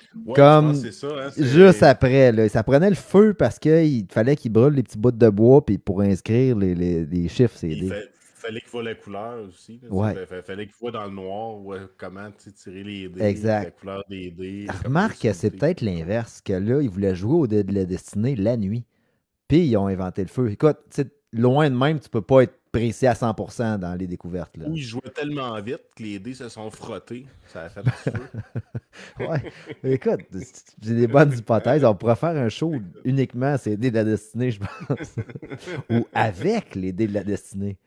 ouais, je pense Comme que c'est ça. Hein, juste après, là, ça prenait le feu parce qu'il fallait qu'il brûle les petits bouts de bois puis pour inscrire les chiffres, c'est Il dés. fallait qu'il voit la couleur aussi. Là, Ouais, fallait qu'il voit dans le noir comment tirer les dés, avec la exact. couleur des dés, comme Remarque que c'est difficulté. peut-être l'inverse, que là, ils voulaient jouer au dés de la destinée la nuit. Puis ils ont inventé le feu. Écoute, tu sais, loin de même, tu peux pas être précis à 100% dans les découvertes, là. Ou il jouait tellement vite que les dés se sont frottés. Ça a fait du feu. Ouais. Écoute, j'ai des bonnes hypothèses. On pourrait faire un show uniquement à ces dés de la destinée, je pense. Ou avec les dés de la destinée.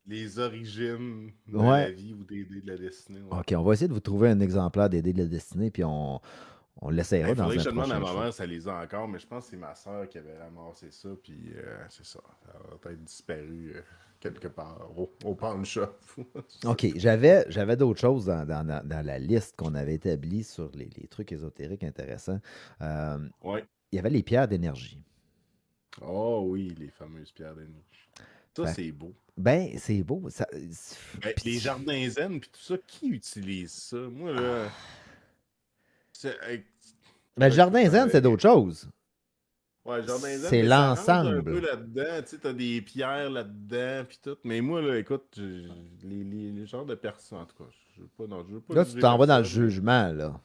Les origines de Ouais. la vie ou des dés de la destinée. Ouais. OK, on va essayer de vous trouver un exemplaire des dés de la destinée, puis on l'essayera Il faudrait dans que un je demande à prochain ma show. mère si elle les a encore, mais je pense que c'est ma soeur qui avait ramassé ça, puis c'est ça. Ça a peut-être disparu quelque part au pawn shop. OK, j'avais d'autres choses dans la liste qu'on avait établie sur les trucs ésotériques intéressants. Euh, Ouais. il y avait les pierres d'énergie. Oh oui, les fameuses pierres de niche. Ça, Fait, c'est beau. ben, c'est beau. Ben, les jardins zen puis tout ça, qui utilise ça? Moi, là. Ben, le jardin zen, c'est d'autres choses. Ouais, jardin zen, C'est mais ça rentre un peu l'ensemble. là-dedans. Tu sais, t'as des pierres là-dedans, puis tout. Mais moi, là, écoute, les genres de personnes, en tout cas, je veux pas, non, je veux pas Là, tu juger t'en vas dans le personne, mais jugement, là.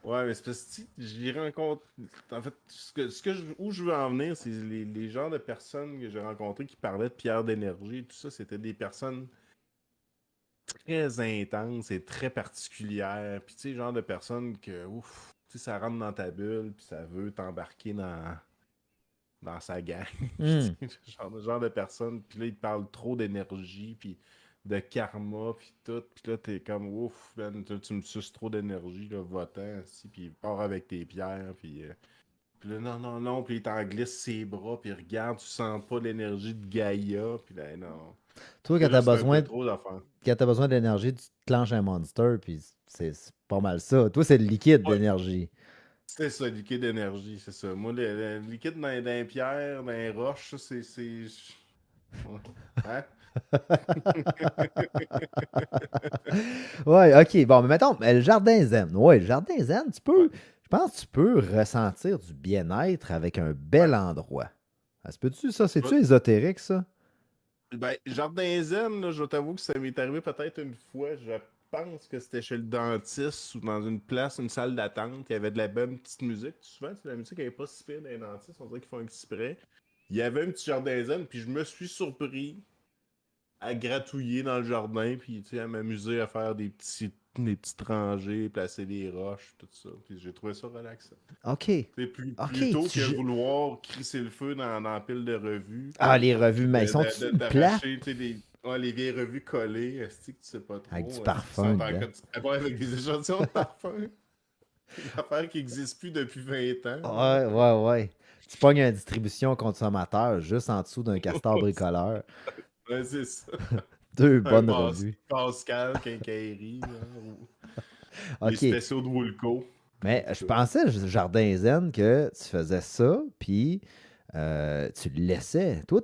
Ouais, mais c'est parce que j'y rencontre. En fait, où je veux en venir, c'est les genres de personnes que j'ai rencontrées qui parlaient de pierre d'énergie. Tout ça, c'était des personnes très intenses et très particulières. Puis, tu sais, genre de personnes que, ouf, tu sais, ça rentre dans ta bulle, puis ça veut t'embarquer dans sa gang. Hmm. Genre de personne. Puis là, ils te parlent trop d'énergie, puis de karma, puis tout. Puis là, t'es comme, ouf, man, tu me suces trop d'énergie, là, va-t'en, si, puis pars avec tes pierres, puis là, non, non, non, puis il t'en glisse ses bras, puis regarde, tu sens pas l'énergie de Gaïa, puis là, non. Toi, Puis là, c'est un peu trop d'affaires. quand t'as besoin d'énergie, tu te clenches un monster, puis c'est pas mal ça. Toi, c'est le liquide Ouais, d'énergie. c'est ça, le liquide d'énergie, c'est ça. Moi, le liquide dans les pierres, dans les roches, ça, c'est... Ouais. Hein? Ouais, ok. Bon, mais mettons, le jardin zen. Ouais, le jardin zen, Ouais. je pense que tu peux ressentir du bien-être avec un bel Ouais. endroit. Ça se peut-tu, ça? C'est-tu ésotérique, ça? Ben, Jardin Zen, là, je t'avoue que ça m'est arrivé peut-être une fois. Je pense que c'était chez le dentiste ou dans une place, une salle d'attente. Il y avait de la bonne petite musique. Souvent, la musique n'est pas si pire dans les dentistes. On dirait qu'ils font exprès. Il y avait un petit Jardin Zen, puis je me suis surpris à gratouiller dans le jardin, puis tu sais, à m'amuser à faire des petites rangées, placer des roches, tout ça. Puis j'ai trouvé ça relaxant. Ok. C'est Ok. plutôt que vouloir crisser le feu dans la pile de revues, Ah, les revues, puis mais ils sont-tu plates? d'arracher, tu sais, les vieilles revues collées, est-ce que tu sais pas Avec du trop, est-ce qu'ils parfum sont dedans. encore avec des échantillons de parfum? Une affaire qui n'existe plus depuis 20 ans. Ouais, ouais, ouais. Tu pognes une distribution consommateur juste en dessous d'un castor bricoleur. Ouais, c'est ça. Deux Un bonnes revues. Pascal, Quincaillerie, genre, ou les OK. spéciaux de Woolco. En Mais tout je cas. pensais, Jardin Zen, que tu faisais ça, puis tu le laissais. Toi,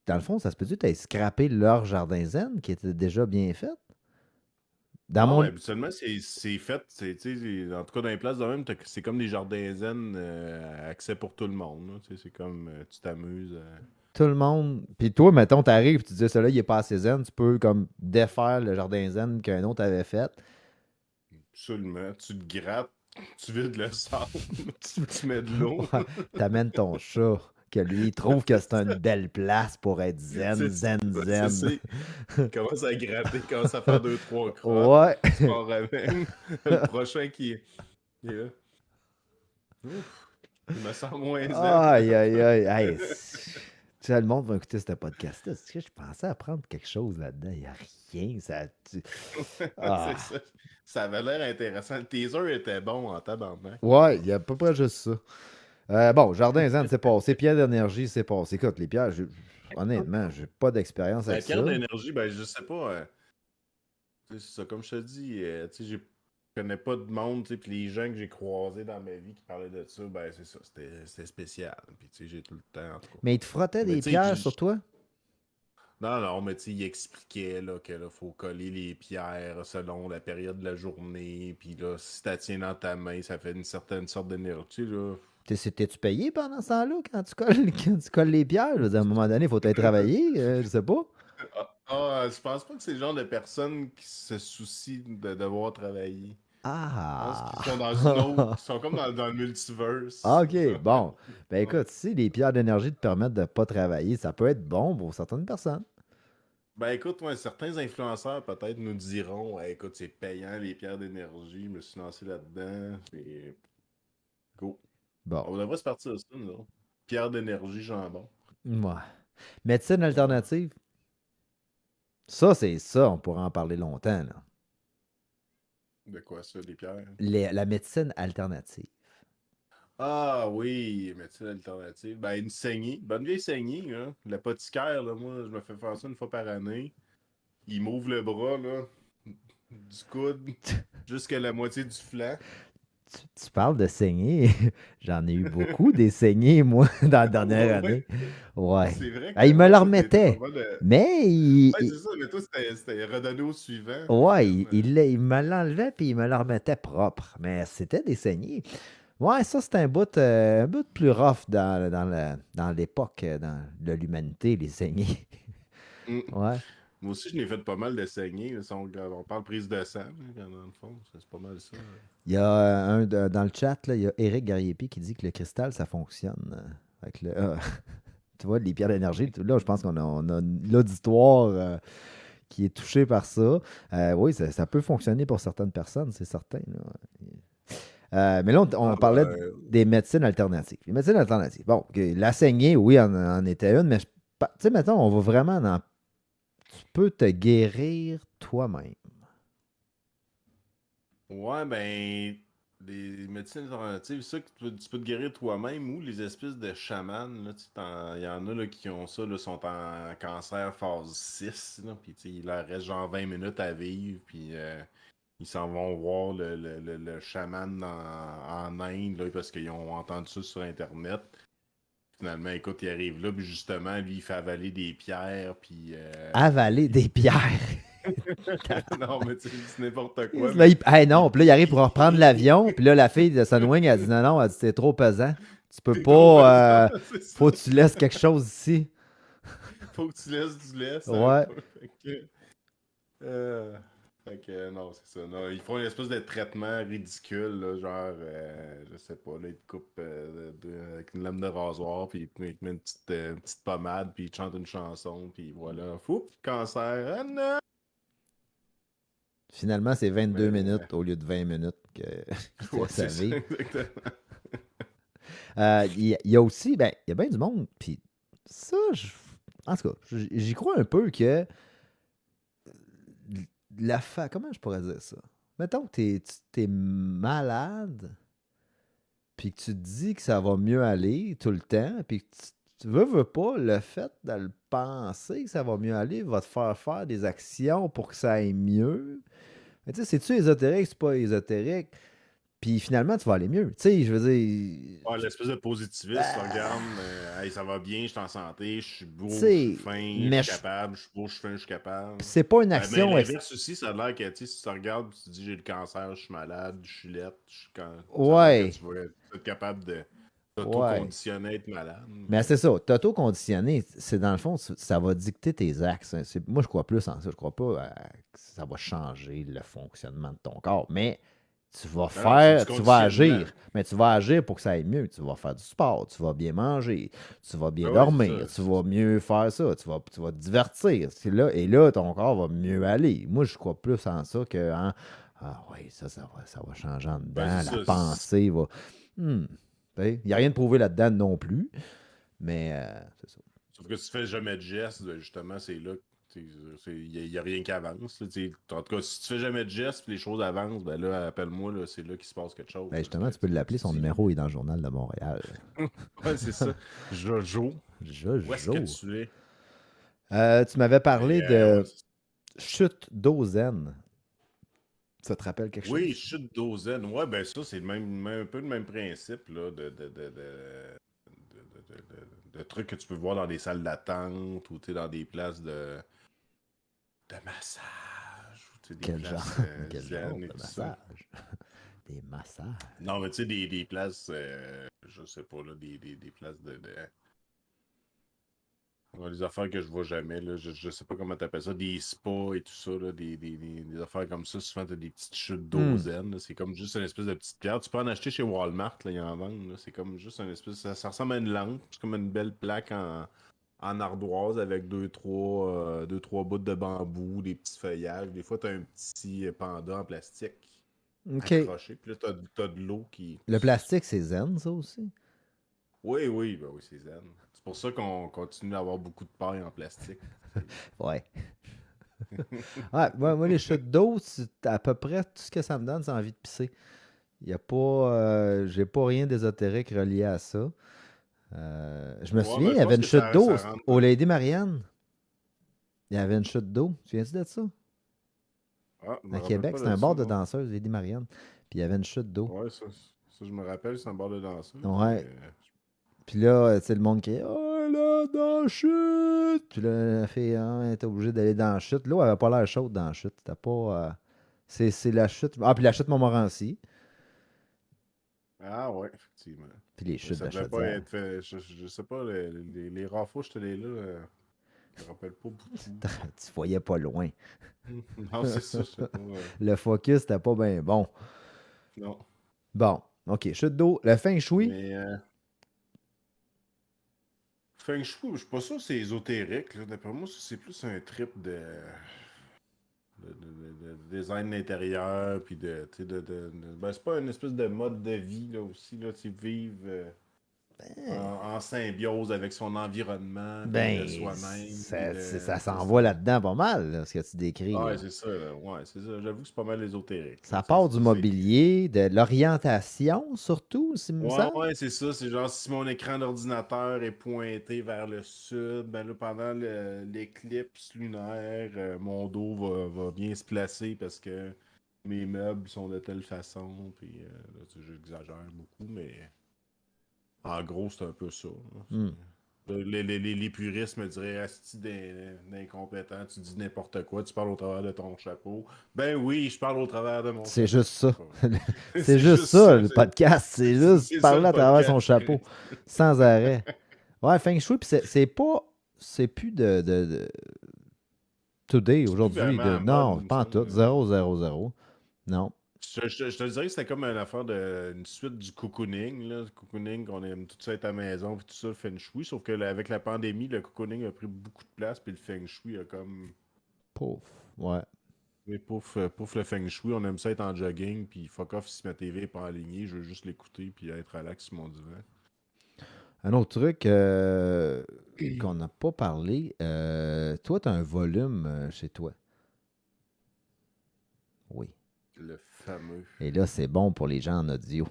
dans le fond, ça se peut-tu que tu aies scrappé leur Jardin Zen qui était déjà bien fait? Dans Non, mais mon. habituellement, c'est fait. Tu sais, en tout cas, dans les places de même, c'est comme des jardins zen accès pour tout le monde, là. Tu sais, c'est comme tu t'amuses. Tout le monde. Puis toi, mettons, t'arrives, tu dis, celui-là, il est pas assez zen, tu peux comme défaire le Jardin Zen qu'un autre avait fait. Absolument. Tu te grattes, tu vides le sable, tu mets de l'eau. Ouais, t'amènes ton chat, que lui, il trouve que C'est c'est une ça. belle place pour être zen, C'est zen, c'est ça. zen. Il commence à gratter, il commence à faire deux, trois crottes. Ouais. Tu pars avec. Le prochain qui est là. Ouf, il me sens moins zen, là. Aïe, aïe, aïe. Hey, tu sais, le monde va écouter ce podcast-là. Est-ce que je pensais apprendre quelque chose là-dedans? Il n'y a rien. Ah. C'est ça. Ça avait l'air intéressant. Le teaser était bon en tabarnak. Ouais, il y a à peu près juste ça. Bon, Jardin Zen, c'est passé. Pierre d'énergie, c'est passé. Écoute, les pierres, honnêtement, j'ai pas d'expérience La avec pierre ça. d'énergie, ben je sais pas. Tu sais, c'est ça, comme je te dis, tu sais, je connais pas de monde, tu sais, puis les gens que j'ai croisés dans ma vie qui parlaient de ça, ben c'est ça, c'était spécial. Puis tu sais, j'ai tout le temps, en tout cas. Mais il te frottait Mais des tu sais, pierres sur toi? non, non, mais tu sais, il expliquait là, que là, faut coller les pierres selon la période de la journée, puis là, si tu tiens dans ta main, ça fait une certaine sorte d'énergie, là. T'es-tu payé pendant ce temps-là quand tu colles, quand tu colles les pierres? Je veux dire, à un moment donné, il faut aller travailler, je sais pas. Je pense pas que c'est le genre de personnes qui se soucient de devoir travailler. Je pense qu'ils sont dans une autre. Ah! Ils sont comme dans le multiverse. Ah, OK, bon. Ben écoute, si les pierres d'énergie te permettent de ne pas travailler, ça peut être bon pour certaines personnes. Ben écoute, ouais, certains influenceurs peut-être nous diront ouais, écoute, c'est payant les pierres d'énergie, je me suis lancé là-dedans. Et go. Bon, On devrait se partir de ça, nous autres. Pierre d'énergie, jambon. ouais. Médecine alternative, ça, c'est ça, on pourrait en parler longtemps, là. De quoi ça, des pierres? La médecine alternative. Ah oui, médecine alternative. Ben une saignée. Bonne vieille saignée, hein. L'apothicaire, là, moi, je me fais faire ça une fois par année. Il m'ouvre le bras, là, du coude jusqu'à la moitié du flanc. Tu parles de saignées. J'en ai eu beaucoup des saignées, moi, dans la dernière Ouais, année. Ouais. c'est vrai Ah, que il me ouais, le ça, t'es pas remettait. mal de. Mais Ouais, c'est ça, mais toi, c'était redonné au suivant. ouais, Comme, il me l'enlevait puis il me le remettait propre. Mais c'était des saignées. Ouais, ça, c'est un bout plus rough dans l'époque, dans de l'humanité, les saignées. mm. Ouais. Moi aussi, je l'ai fait pas mal de saigner. Là, si on parle prise de sang, là, dans le fond, c'est pas mal ça. Il y a dans le chat, là, il y a Eric Gariepi qui dit que le cristal, ça fonctionne. Avec tu vois, les pierres d'énergie, là, je pense qu'on a l'auditoire qui est touché par ça. Oui, ça peut fonctionner pour certaines personnes, c'est certain, là. Mais là, on Ah, parlait ben, des médecines alternatives. Les médecines alternatives. Bon, la saignée, oui, en était une, mais tu sais, mettons, on va vraiment dans. Tu peux te guérir toi-même. ouais, ben, les médecines alternatives, ça que tu peux te guérir toi-même ou les espèces de chamans, là, il y en a là, qui ont ça, là, sont en cancer phase 6 là, puis tu sais, il leur reste genre 20 minutes à vivre, puis ils s'en vont voir le chaman en Inde, là, parce qu'ils ont entendu ça sur Internet. Finalement, écoute, il arrive là, puis justement, lui, il fait avaler des pierres, puis... Avaler des pierres. non, mais tu sais, c'est n'importe quoi, Là, mais... hey, non, il- puis là, il arrive pour reprendre il- l'avion, puis là, la fille de Sunwing, elle dit non, non, elle dit c'est trop pesant. Tu peux C'est trop pas. pesant, c'est ça. Faut que tu laisses quelque chose ici. Faut que tu laisses un Ouais. peu. Euh, non, c'est ça. Non, ils font une espèce de traitement ridicule, là, genre, je sais pas, là, ils te coupent avec une lame de rasoir, puis ils te mettent une petite pommade, puis ils te chantent une chanson, puis voilà. Fou, cancer, ah non! Finalement, c'est 22 Mais, minutes au lieu de 20 minutes qu'il te ouais, laisse c'est à ça, vivre. exactement. Il y a aussi, ben, il y a bien du monde, puis ça, en tout cas, j'y crois un peu que comment je pourrais dire ça? Mettons que t'es malade, puis que tu te dis que ça va mieux aller tout le temps, puis que tu veux pas, le fait de le penser que ça va mieux aller va te faire des actions pour que ça aille mieux. Mais tu sais, c'est-tu ésotérique, c'est pas ésotérique? Puis finalement, tu vas aller mieux. Tu sais, je veux dire, Ouais, l'espèce de positivisme, tu regardes, ah, hey, ça va bien, je suis en santé, je suis tu beau, je suis sais, fin, je mais suis capable, je suis beau, je suis fin, je suis capable. c'est pas une Mais action. l'inverse aussi, ça a l'air que, tu sais, si tu regardes, tu te dis j'ai le cancer, je suis malade, je suis laide, ça a l'air que Ouais, tu vas être capable de ouais. t'auto-conditionner à être malade. Mais Mais... c'est ça, t'auto-conditionner, c'est dans le fond, ça va dicter tes axes. Moi, je crois plus en ça. Je crois pas que ça va changer le fonctionnement de ton corps. Mais Non, non, c'est du tu vas conditionnement. agir. Mais tu vas agir pour que ça aille mieux. Tu vas faire du sport, tu vas bien manger, tu vas bien Ben ouais, c'est ça. dormir, tu vas mieux faire ça, tu vas te divertir. Et là, ton corps va mieux aller. Moi, je crois plus en ça que en ah oui, ça va changer en Ben, c'est dedans. La ça. pensée va. Hmm. Il n'y a rien de prouvé là-dedans non plus. Mais c'est ça. Sauf que si tu fais jamais de gestes, ben, justement, c'est là que il n'y a rien qui avance. Là, en tout cas, si tu fais jamais de gestes, puis les choses avancent, ben là, appelle-moi, là, c'est là qu'il se passe quelque chose. Ben Là, justement, tu peux l'appeler, son tu dis, numéro est dans le journal de Montréal. ouais, c'est ça. Jojo, où est-ce que Jojo. tu es? Tu m'avais Mais parlé ouais, de chute d'eau zen. Ça te rappelle quelque oui, chose? chute d'Ozen. Ouais, ben ça, c'est un peu le même principe là, de trucs que tu peux voir dans des salles d'attente ou dans des places de massage ou des Quel genre? places Quel genre zen et de tout ça. massage? Des massages. Non, mais tu sais, des places, je sais pas, là, des places ouais, des affaires que je vois jamais, là, je sais pas comment t'appelles ça, des spas et tout ça, là, des affaires comme ça. Souvent, t'as des petites chutes d'eau Hmm. zen, là. C'est comme juste une espèce de petite pierre. Tu peux en acheter chez Walmart, là, ils en vendent, là. C'est comme juste une espèce, ça ressemble à une lampe, c'est comme une belle plaque en ardoise avec deux, trois bouts de bambou, des petits feuillages. Des fois, t'as un petit panda en plastique OK. accroché, puis là, t'as de l'eau qui... Le plastique, c'est zen, ça aussi? Oui, oui, ben oui, c'est zen. C'est pour ça qu'on continue d'avoir beaucoup de paille en plastique. Ouais. Ouais, moi, les chutes d'eau, c'est à peu près tout ce que ça me donne, c'est envie de pisser. Il y a pas, j'ai pas rien d'ésotérique relié à ça. Je me Ouais, souviens, ben il y je avait pense une que chute d'eau ça rentre. au Lady Marianne. Il y avait une chute d'eau. Tu viens-tu de ça? Ah, je me À rappelle Québec, pas c'était de un ça, bar de non. danseuse, Lady Marianne. Puis il y avait une chute d'eau. Ouais, ça, je me rappelle, c'est un bar de danseuse, mais. Ouais. Puis là, tu sais, le monde qui est oh là, dans la chute! Puis là, la fille, hein, elle était obligée d'aller dans la chute. L'eau elle avait pas l'air chaude dans la chute. C'était pas. C'est la chute. Ah, puis la chute Montmorency. Ah, ouais, effectivement. Puis les Mais chutes ça de devait pas Chaudière. être fait. Je sais pas, les rafaux, je te les là. Je me rappelle pas beaucoup. Tu voyais pas loin. Non, c'est ça, je sais pas. Le focus, c'était pas bien bon. Non. Bon, OK, chute d'eau. Le feng shui, Mais Feng Shui, je suis pas sûr que c'est ésotérique. Là. D'après moi, ça, c'est plus un trip de design d'intérieur, puis tu sais, ben, c'est pas une espèce de mode de vie, là, aussi, là, tu sais, vivre en symbiose avec son environnement, puis ben, soi-même, puis ça de, tu sais, s'envoie là-dedans pas mal, là, ce que tu décris, ouais, là. c'est ça, là. Ouais, c'est ça. J'avoue que c'est pas mal ésotérique, là, Ça tu sais, part du mobilier, de l'orientation, surtout, s'il me Ouais, semble. ouais, c'est ça. C'est genre si mon écran d'ordinateur est pointé vers le sud, ben là, pendant l'éclipse lunaire, mon dos va bien se placer parce que mes meubles sont de telle façon. Puis là, tu sais, j'exagère beaucoup, mais en gros, c'est un peu ça, là. Hmm. Les puristes me diraient asti d'incompétent, tu dis n'importe quoi, tu parles au travers de ton chapeau. Ben oui, je parle au travers de mon C'est chapeau. juste ça. C'est C'est juste juste ça, ça. le podcast. C'est juste C'est ça parler le à travers son podcast. chapeau, sans arrêt. Ouais, Feng Shui, puis c'est pas. C'est plus today, C'est plus aujourd'hui. vraiment à mode, Non, il me pas en tout. semble. 0, 0, 0. Non. Je te dirais que c'était comme une affaire une suite du cocooning, là. Le cocooning, on aime tout ça être à la maison, puis tout ça, le feng shui. Sauf que avec la pandémie, le cocooning a pris beaucoup de place, puis le feng shui a comme. Pouf. Ouais. Mais pouf, pouf le feng shui, on aime ça être en jogging, puis fuck off si ma TV est pas alignée, je veux juste l'écouter, puis être relax sur mon divan. Un autre truc qu'on n'a pas parlé. Toi, tu as un volume chez toi. Oui. Le fameux. Et là, c'est bon pour les gens en audio.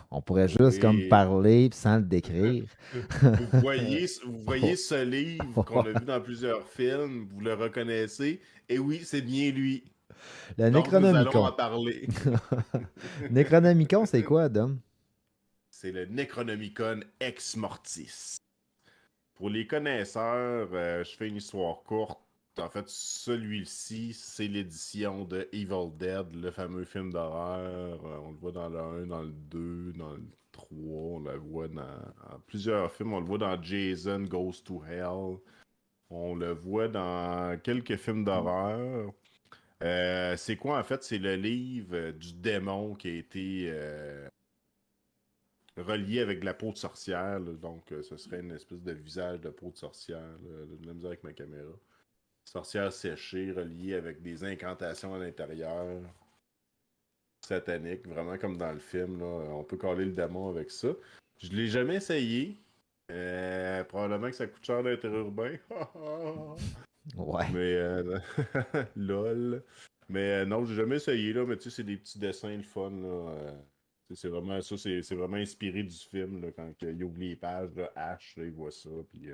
On pourrait juste comme Oui. parler sans le décrire. Vous voyez ce livre qu'on a vu dans plusieurs films, vous le reconnaissez, et oui, c'est bien lui. Le Donc, nous allons en Necronomicon. parler. Necronomicon, c'est quoi, Adam? C'est le Necronomicon Ex Mortis. Pour les connaisseurs, je fais une histoire courte. En fait, celui-ci, c'est l'édition de Evil Dead, le fameux film d'horreur. On le voit dans le 1, dans le 2, dans le 3. On le voit dans plusieurs films. On le voit dans Jason Goes to Hell. On le voit dans quelques films d'horreur. C'est quoi en fait? C'est le livre du démon qui a été relié avec de la peau de sorcière. Là. Donc, ce serait une espèce de visage de peau de sorcière. Là, de la misère avec ma caméra. Sorcière séchée, reliée avec des incantations à l'intérieur. Satanique, vraiment comme dans le film. Là. On peut coller le démon avec ça. Je l'ai jamais essayé. Probablement que ça coûte cher d'interurbain. Ouais. Mais lol. Mais non, j'ai jamais essayé là, mais tu sais, c'est des petits dessins le fun là. Tu sais, c'est vraiment ça, c'est vraiment inspiré du film là, quand il ouvre les pages de Ash, là, il voit ça, puis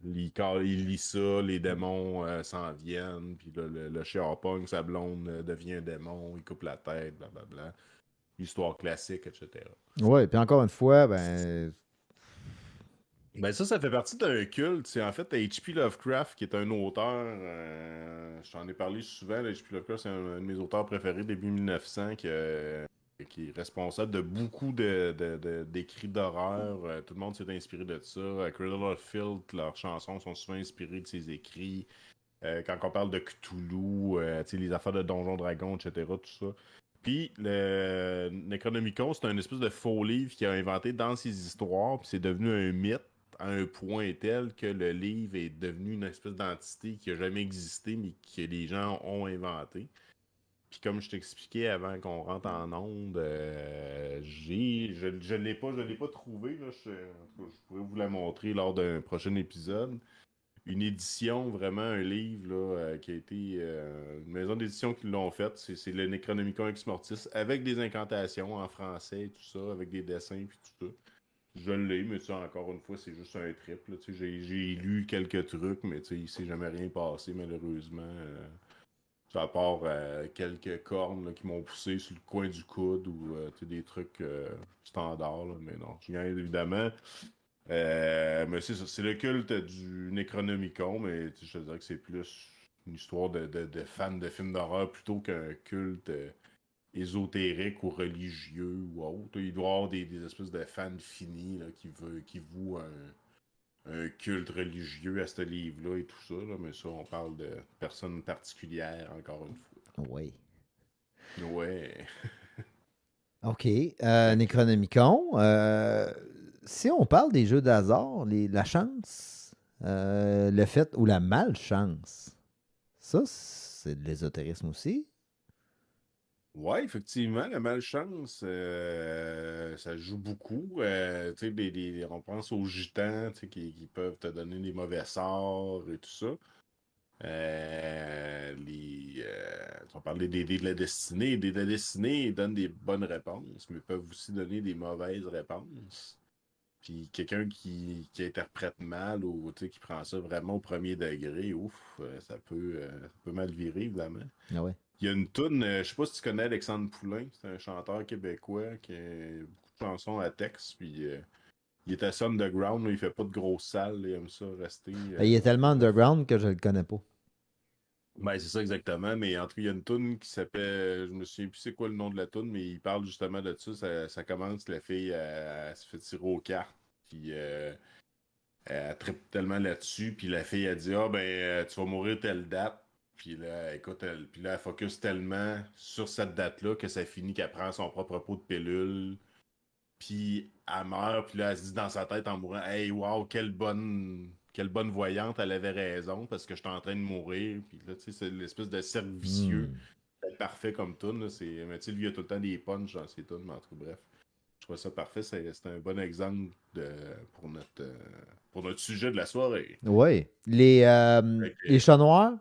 il lit ça, les démons s'en viennent, puis là, le Sherpong, sa blonde devient un démon, il coupe la tête, blablabla. Histoire classique, etc. Ouais, puis encore une fois, ben. Ben ça fait partie d'un culte. C'est en fait H.P. Lovecraft qui est un auteur. Je t'en ai parlé souvent. H.P. Lovecraft, c'est un de mes auteurs préférés début 1900 qui est responsable de beaucoup d'écrits d'horreur. Tout le monde s'est inspiré de ça. Cradle of Filth, leurs chansons sont souvent inspirées de ses écrits. Quand on parle de Cthulhu, tu sais, les affaires de Donjon Dragon, etc., tout ça. Puis le Necronomicon, c'est un espèce de faux livre qu'il a inventé dans ses histoires, puis c'est devenu un mythe à un point tel que le livre est devenu une espèce d'entité qui n'a jamais existé, mais que les gens ont inventé. Puis comme je t'expliquais avant qu'on rentre en onde, je l'ai pas trouvé. Là, en tout cas, je pourrais vous la montrer lors d'un prochain épisode. Une édition, vraiment un livre là, qui a été une maison d'édition qui l'ont fait. C'est le Necronomicon Ex Mortis avec des incantations en français et tout ça, avec des dessins puis tout ça. Je l'ai, mais ça, encore une fois, c'est juste un trip. Là, tu sais, j'ai lu quelques trucs, mais tu sais, il s'est jamais rien passé, malheureusement. À part quelques cornes là, qui m'ont poussé sur le coin du coude ou tu sais, des trucs standards. Là, mais non, je gagne évidemment. Mais c'est ça, c'est le culte du Necronomicon, mais tu sais, je te dirais que c'est plus une histoire de fans de films d'horreur plutôt qu'un culte ésotérique ou religieux ou autre. Il doit y avoir des espèces de fans finis là, qui vouent un culte religieux à ce livre-là et tout ça, là, mais ça, on parle de personnes particulières, encore une fois. Oui. Ouais. OK. Fait que, Necronomicon. Si on parle des jeux d'hasard, la chance, le fait ou la malchance, ça, c'est de l'ésotérisme aussi. ouais, effectivement, la malchance, ça joue beaucoup. Tu sais, on pense aux gitans, tu sais, qui peuvent te donner des mauvais sorts et tout ça. Tu vas parler des dés de la destinée. Les dés de la destinée, ils donnent des bonnes réponses, mais peuvent aussi donner des mauvaises réponses. Puis quelqu'un qui interprète mal ou tu sais, qui prend ça vraiment au premier degré, ouf, ça peut mal virer, évidemment. Ah ouais. Il y a une toune, je sais pas si tu connais Alexandre Poulain, c'est un chanteur québécois qui a beaucoup de chansons à texte, puis il est assez underground, là, il fait pas de grosses salles, il aime ça rester. Il est tellement Bref. underground que je le connais pas. Ben, c'est ça exactement, mais en tout cas, il y a une toune qui s'appelle, je me souviens plus c'est quoi le nom de la toune, mais il parle justement de ça commence, la fille, elle se fait tirer aux cartes, puis elle trippe tellement là-dessus, puis la fille, elle dit, ah ben, tu vas mourir telle date. Puis là, écoute, puis là, elle focus tellement sur cette date-là que ça finit qu'elle prend son propre pot de pilule. Puis elle meurt, puis là, elle se dit dans sa tête en mourant, hey, wow, quelle bonne voyante, elle avait raison, parce que j'étais en train de mourir. Puis là, tu sais, c'est l'espèce de cercle vicieux. Hmm. C'est parfait comme tune, là. Mais tu sais, lui, il a tout le temps des punchs dans ses tunes, mais en tout cas, bref. Je trouve ça parfait. C'est un bon exemple pour notre sujet de la soirée. Oui. Fait Les que, chats noirs,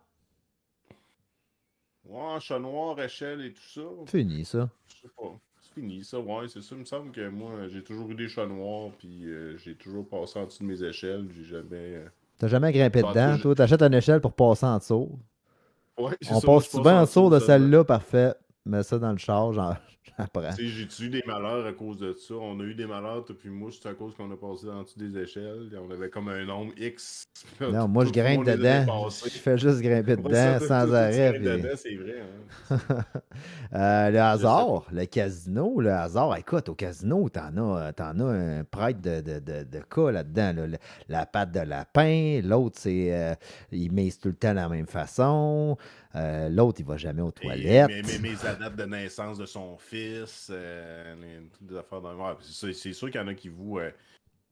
ouais, chat noir, échelle et tout ça, fini ça. je sais pas. C'est fini, ça, ouais, c'est ça. Il me semble que moi, j'ai toujours eu des chats noirs, puis j'ai toujours passé en dessous de mes échelles. J'ai jamais. T'as jamais grimpé Ben, en tout cas, dedans. Toi, t'achètes une échelle pour passer en dessous. ouais, c'est On ça, moi, je passe-tu passe bien en en dessous dessous de de celle-là. celle-là? Parfait. Mets ça dans le char, j'apprends. Tu sais, j'ai-tu eu des malheurs à cause de ça? On a eu des malheurs, toi puis moi, c'est à cause qu'on a passé en dessous des échelles. Et on avait comme un nombre X. Là, Non, moi, je tout le grimpe monde les a dedans. dépassés. Je fais juste grimper Ouais, ça, dedans sans toi, tu arrêt. grimpes Puis... dedans, c'est vrai, hein? C'est ça. Le Je sais pas. hasard, le casino, le hasard. Écoute, au casino, t'en as un prêtre de cas là-dedans. Là. La patte de lapin, l'autre, il mise tout le temps de la même façon. L'autre, il va jamais aux Et toilettes. mes dates de naissance de son fils, toutes des affaires dans le ouais, c'est sûr qu'il y en a qui vous.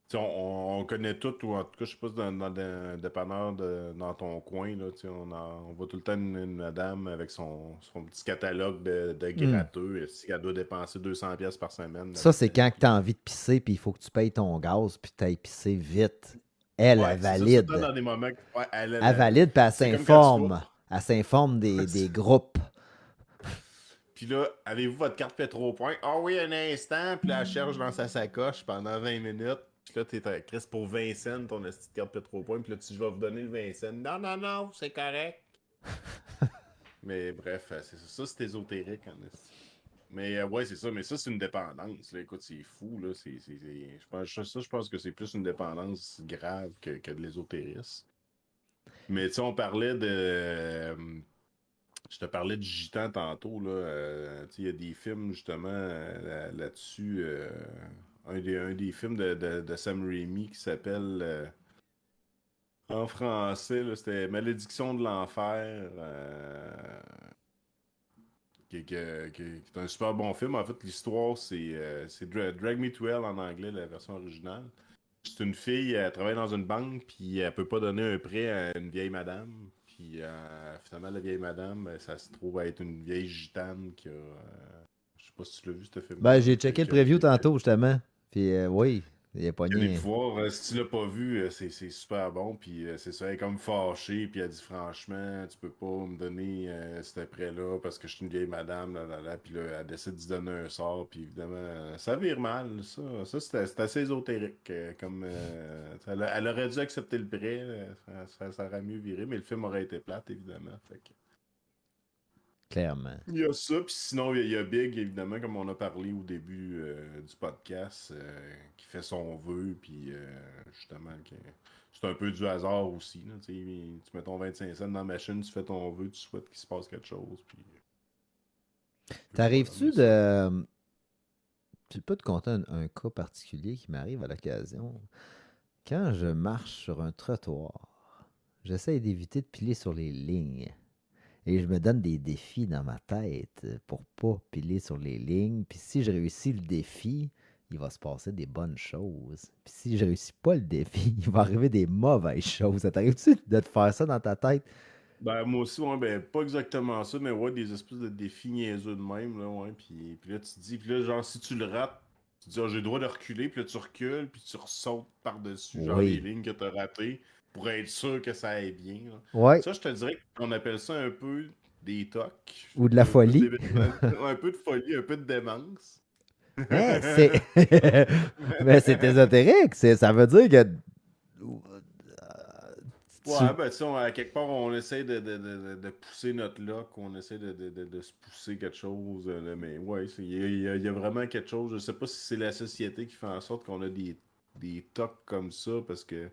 Tu sais, on connaît tout, ou en tout cas, je sais pas, si dans un dépanneur dans ton coin, là, tu sais, on voit tout le temps une madame avec son petit catalogue de Hmm. gratteux. Si elle doit dépenser 200 pièces par semaine Ça, c'est là-dedans. quand tu Puis... as envie de pisser, puis il faut que tu payes ton gaz, puis tu ailles pisser vite. Elle Ouais, c'est ça, c'est tout le temps valide. dans des moments. Ouais, Elle valide, puis c'est comme quand tu vas. Elle s'informe des groupes. Puis là, avez-vous votre carte Pétropoint? Ah oui, un instant. Puis là, elle cherche dans sa sacoche pendant 20 minutes. Puis là, t'es à Chris pour 20 cents, ton petite carte Pétropoint. Puis là, je vais vous donner le 20 cents. Non, non, non, c'est correct. Mais bref, c'est ça. Ça, c'est ésotérique, en esti. Mais ouais, c'est ça. Mais ça, c'est une dépendance. Là. Écoute, c'est fou. Là. Je pense que c'est plus une dépendance grave que de l'ésotérisme. Mais tu sais, on parlait de. Je te parlais de Gitan tantôt, là. Tu sais, il y a des films justement là-dessus. Un des films de Sam Raimi qui s'appelle en français, là, c'était Malédiction de l'enfer. Qui est un super bon film. En fait, l'histoire, c'est Drag Me to Hell en anglais, la version originale. C'est une fille, elle travaille dans une banque, puis elle peut pas donner un prêt à une vieille madame. Puis finalement, la vieille madame, ça se trouve à être une vieille gitane qui a. Je sais pas si tu l'as vu, ce film-là. Ben, j'ai checké le preview tantôt, justement. Puis oui, il a Il y a des pogné. pouvoirs. Si tu l'as pas vu, c'est super bon. Puis c'est ça, elle est comme fâchée. Puis elle dit franchement, tu peux pas me donner cet prêt-là parce que je suis une vieille madame. Là, là, là. Puis là, elle décide d'y donner un sort. Puis évidemment, ça vire mal. Ça c'est assez ésotérique. Elle aurait dû accepter le prêt. Ça aurait mieux viré. Mais le film aurait été plate, évidemment. Fait que... Clairement. Il y a ça, puis sinon, il y a Big, évidemment, comme on a parlé au début du podcast, qui fait son vœu, puis justement, c'est un peu du hasard aussi. Là, tu mets ton 25 cents dans la machine, tu fais ton vœu, tu souhaites qu'il se passe quelque chose, puis voilà, T'arrives-tu mais ça. de. Tu peux te conter un cas particulier qui m'arrive à l'occasion? Quand je marche sur un trottoir, j'essaie d'éviter de piler sur les lignes. Et je me donne des défis dans ma tête pour pas piler sur les lignes. Puis si je réussis le défi, il va se passer des bonnes choses. Puis si je réussis pas le défi, il va arriver des mauvaises choses. Ça t'arrive-tu de te faire ça dans ta tête? Ben, moi aussi, ouais, ben, pas exactement ça, mais ouais, des espèces de défis niaiseux de même, là, ouais. Puis là, tu te dis, puis là, genre, si tu le rates, tu te dis, ah, j'ai le droit de reculer, puis là, tu recules, puis tu ressautes par-dessus, genre, les Oui. lignes que t'as ratées, pour être sûr que ça aille bien, là. Ouais. Ça, je te dirais qu'on appelle ça un peu des tocs, Ou de la un peu folie. un peu de folie, un peu de démence. Mais c'est. Mais c'est ésotérique. Ça veut dire que. Ouais, ben, tu sais, à quelque part, on essaie de pousser notre lock, on essaie de se pousser quelque chose, là, mais ouais, il y a vraiment quelque chose. Je sais pas si c'est la société qui fait en sorte qu'on a des tocs comme ça, parce que, tu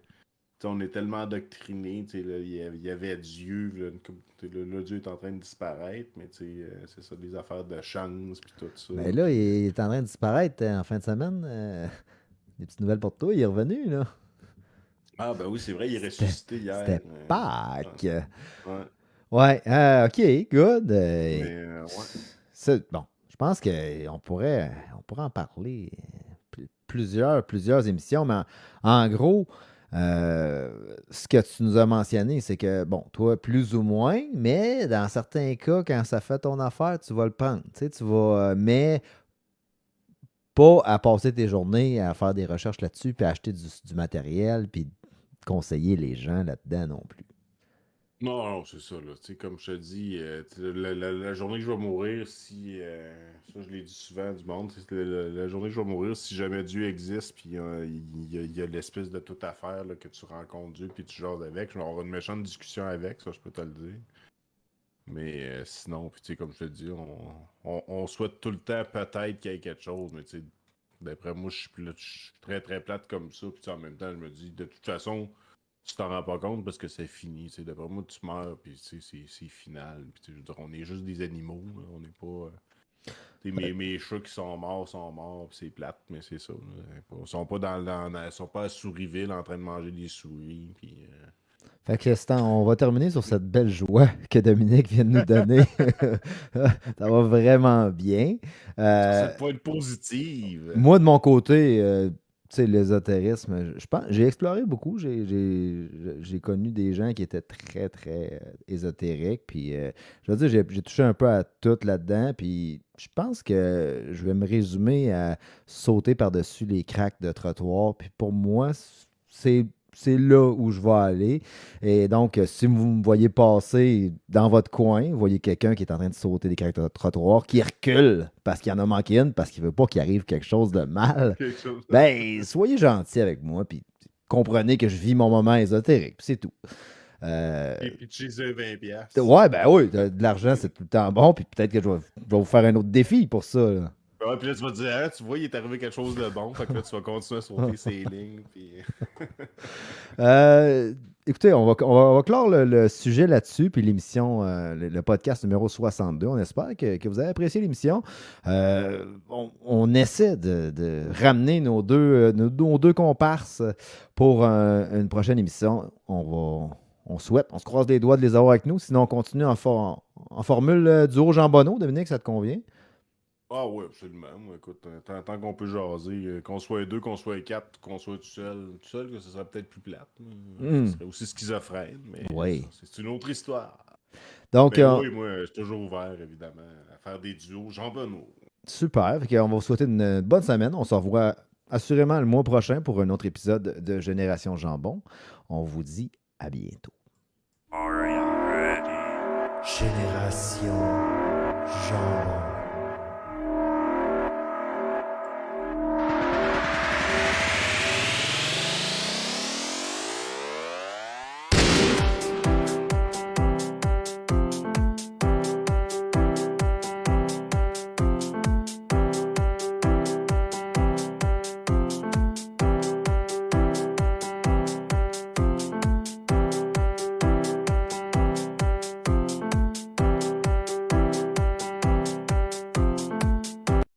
sais, on est tellement endoctrinés, tu sais, là, il y avait Dieu, là, là, Dieu est en train de disparaître, mais tu sais, c'est ça, des affaires de chance, puis tout ça. Ben là, il Puis, est en train de disparaître en fin de semaine. Des petites nouvelles pour toi, il est revenu, là. Ah, ben oui, c'est vrai, il est C'était ressuscité hier. c'était Pâques. Ouais, Ouais, ok, good. mais, ouais. Bon, je pense qu'on pourrait en parler plusieurs émissions, mais en gros, ce que tu nous as mentionné, c'est que, bon, toi, plus ou moins, mais dans certains cas, quand ça fait ton affaire, tu vas le prendre. Tu sais, tu vas, mais pas à passer tes journées à faire des recherches là-dessus, puis à acheter du matériel, puis conseiller les gens là-dedans non plus. Non, non, c'est ça, là. Tu sais, comme je te dis, tu sais, la journée que je vais mourir, si. Ça, je l'ai dit souvent à du monde, c'est la journée que je vais mourir, si jamais Dieu existe, puis il y a l'espèce de toute affaire là, que tu rencontres Dieu, puis tu jases avec, je vais avoir une méchante discussion avec, ça, je peux te le dire. Mais sinon, puis tu sais, comme je te dis, on souhaite tout le temps peut-être qu'il y ait quelque chose, mais tu sais, d'après moi, je suis très très plate comme ça, puis tu sais, en même temps, je me dis, de toute façon. Tu t'en rends pas compte parce que c'est fini. Tu sais, d'après moi, tu meurs, puis tu sais, c'est final. Puis, tu sais, je veux dire, on est juste des animaux. Là. On n'est pas. Tu sais, mes chats qui sont morts, puis c'est plate, mais c'est ça. Là. Ils sont pas ils sont pas à Souriville en train de manger des souris. Puis, Fait que on va terminer sur cette belle joie que Dominique vient de nous donner. Ça va vraiment bien. sur Euh, cette pointe positive. Moi, de mon côté, tu sais, l'ésotérisme, je pense, j'ai exploré beaucoup. J'ai connu des gens qui étaient très, très ésotériques. Puis, je veux dire, j'ai touché un peu à tout là-dedans. Puis, je pense que je vais me résumer à sauter par-dessus les cracks de trottoir. Puis, pour moi, c'est c'est là où je vais aller. Et donc, si vous me voyez passer dans votre coin, vous voyez quelqu'un qui est en train de sauter des cracks de trottoir, qui recule parce qu'il en a manqué une, parce qu'il ne veut pas qu'il arrive quelque chose de mal, Quelque chose. ben, soyez gentil avec moi, puis comprenez que je vis mon moment ésotérique, puis c'est tout. Et puis chez eux 20$. Ouais, ben oui, de l'argent, c'est tout le temps bon, puis peut-être que je vais vous faire un autre défi pour ça, là. Ouais, puis là, tu vas te dire, ah, tu vois, il est arrivé quelque chose de bon. Fait que là, tu vas continuer à sauter ses lignes. Puis... Euh, Écoutez, on va clore le sujet là-dessus, puis l'émission, le podcast numéro 62. On espère que vous avez apprécié l'émission. On essaie de ramener nos deux comparses pour une prochaine émission. On souhaite, on se croise les doigts de les avoir avec nous. Sinon, on continue en formule duo Jean Bonneau. Dominique, ça te convient? Ah oui, absolument. Moi, écoute, tant qu'on peut jaser, qu'on soit deux, qu'on soit quatre, qu'on soit tout seul, que ce serait peut-être plus plate. Ce serait aussi schizophrène, mais Oui. c'est une autre histoire. Donc, Mais oui, moi, je suis toujours ouvert, évidemment, à faire des duos. Jean Benoît. super. Fait qu'on va vous souhaiter une bonne semaine. On se revoit assurément le mois prochain pour un autre épisode de Génération Jambon. On vous dit à bientôt.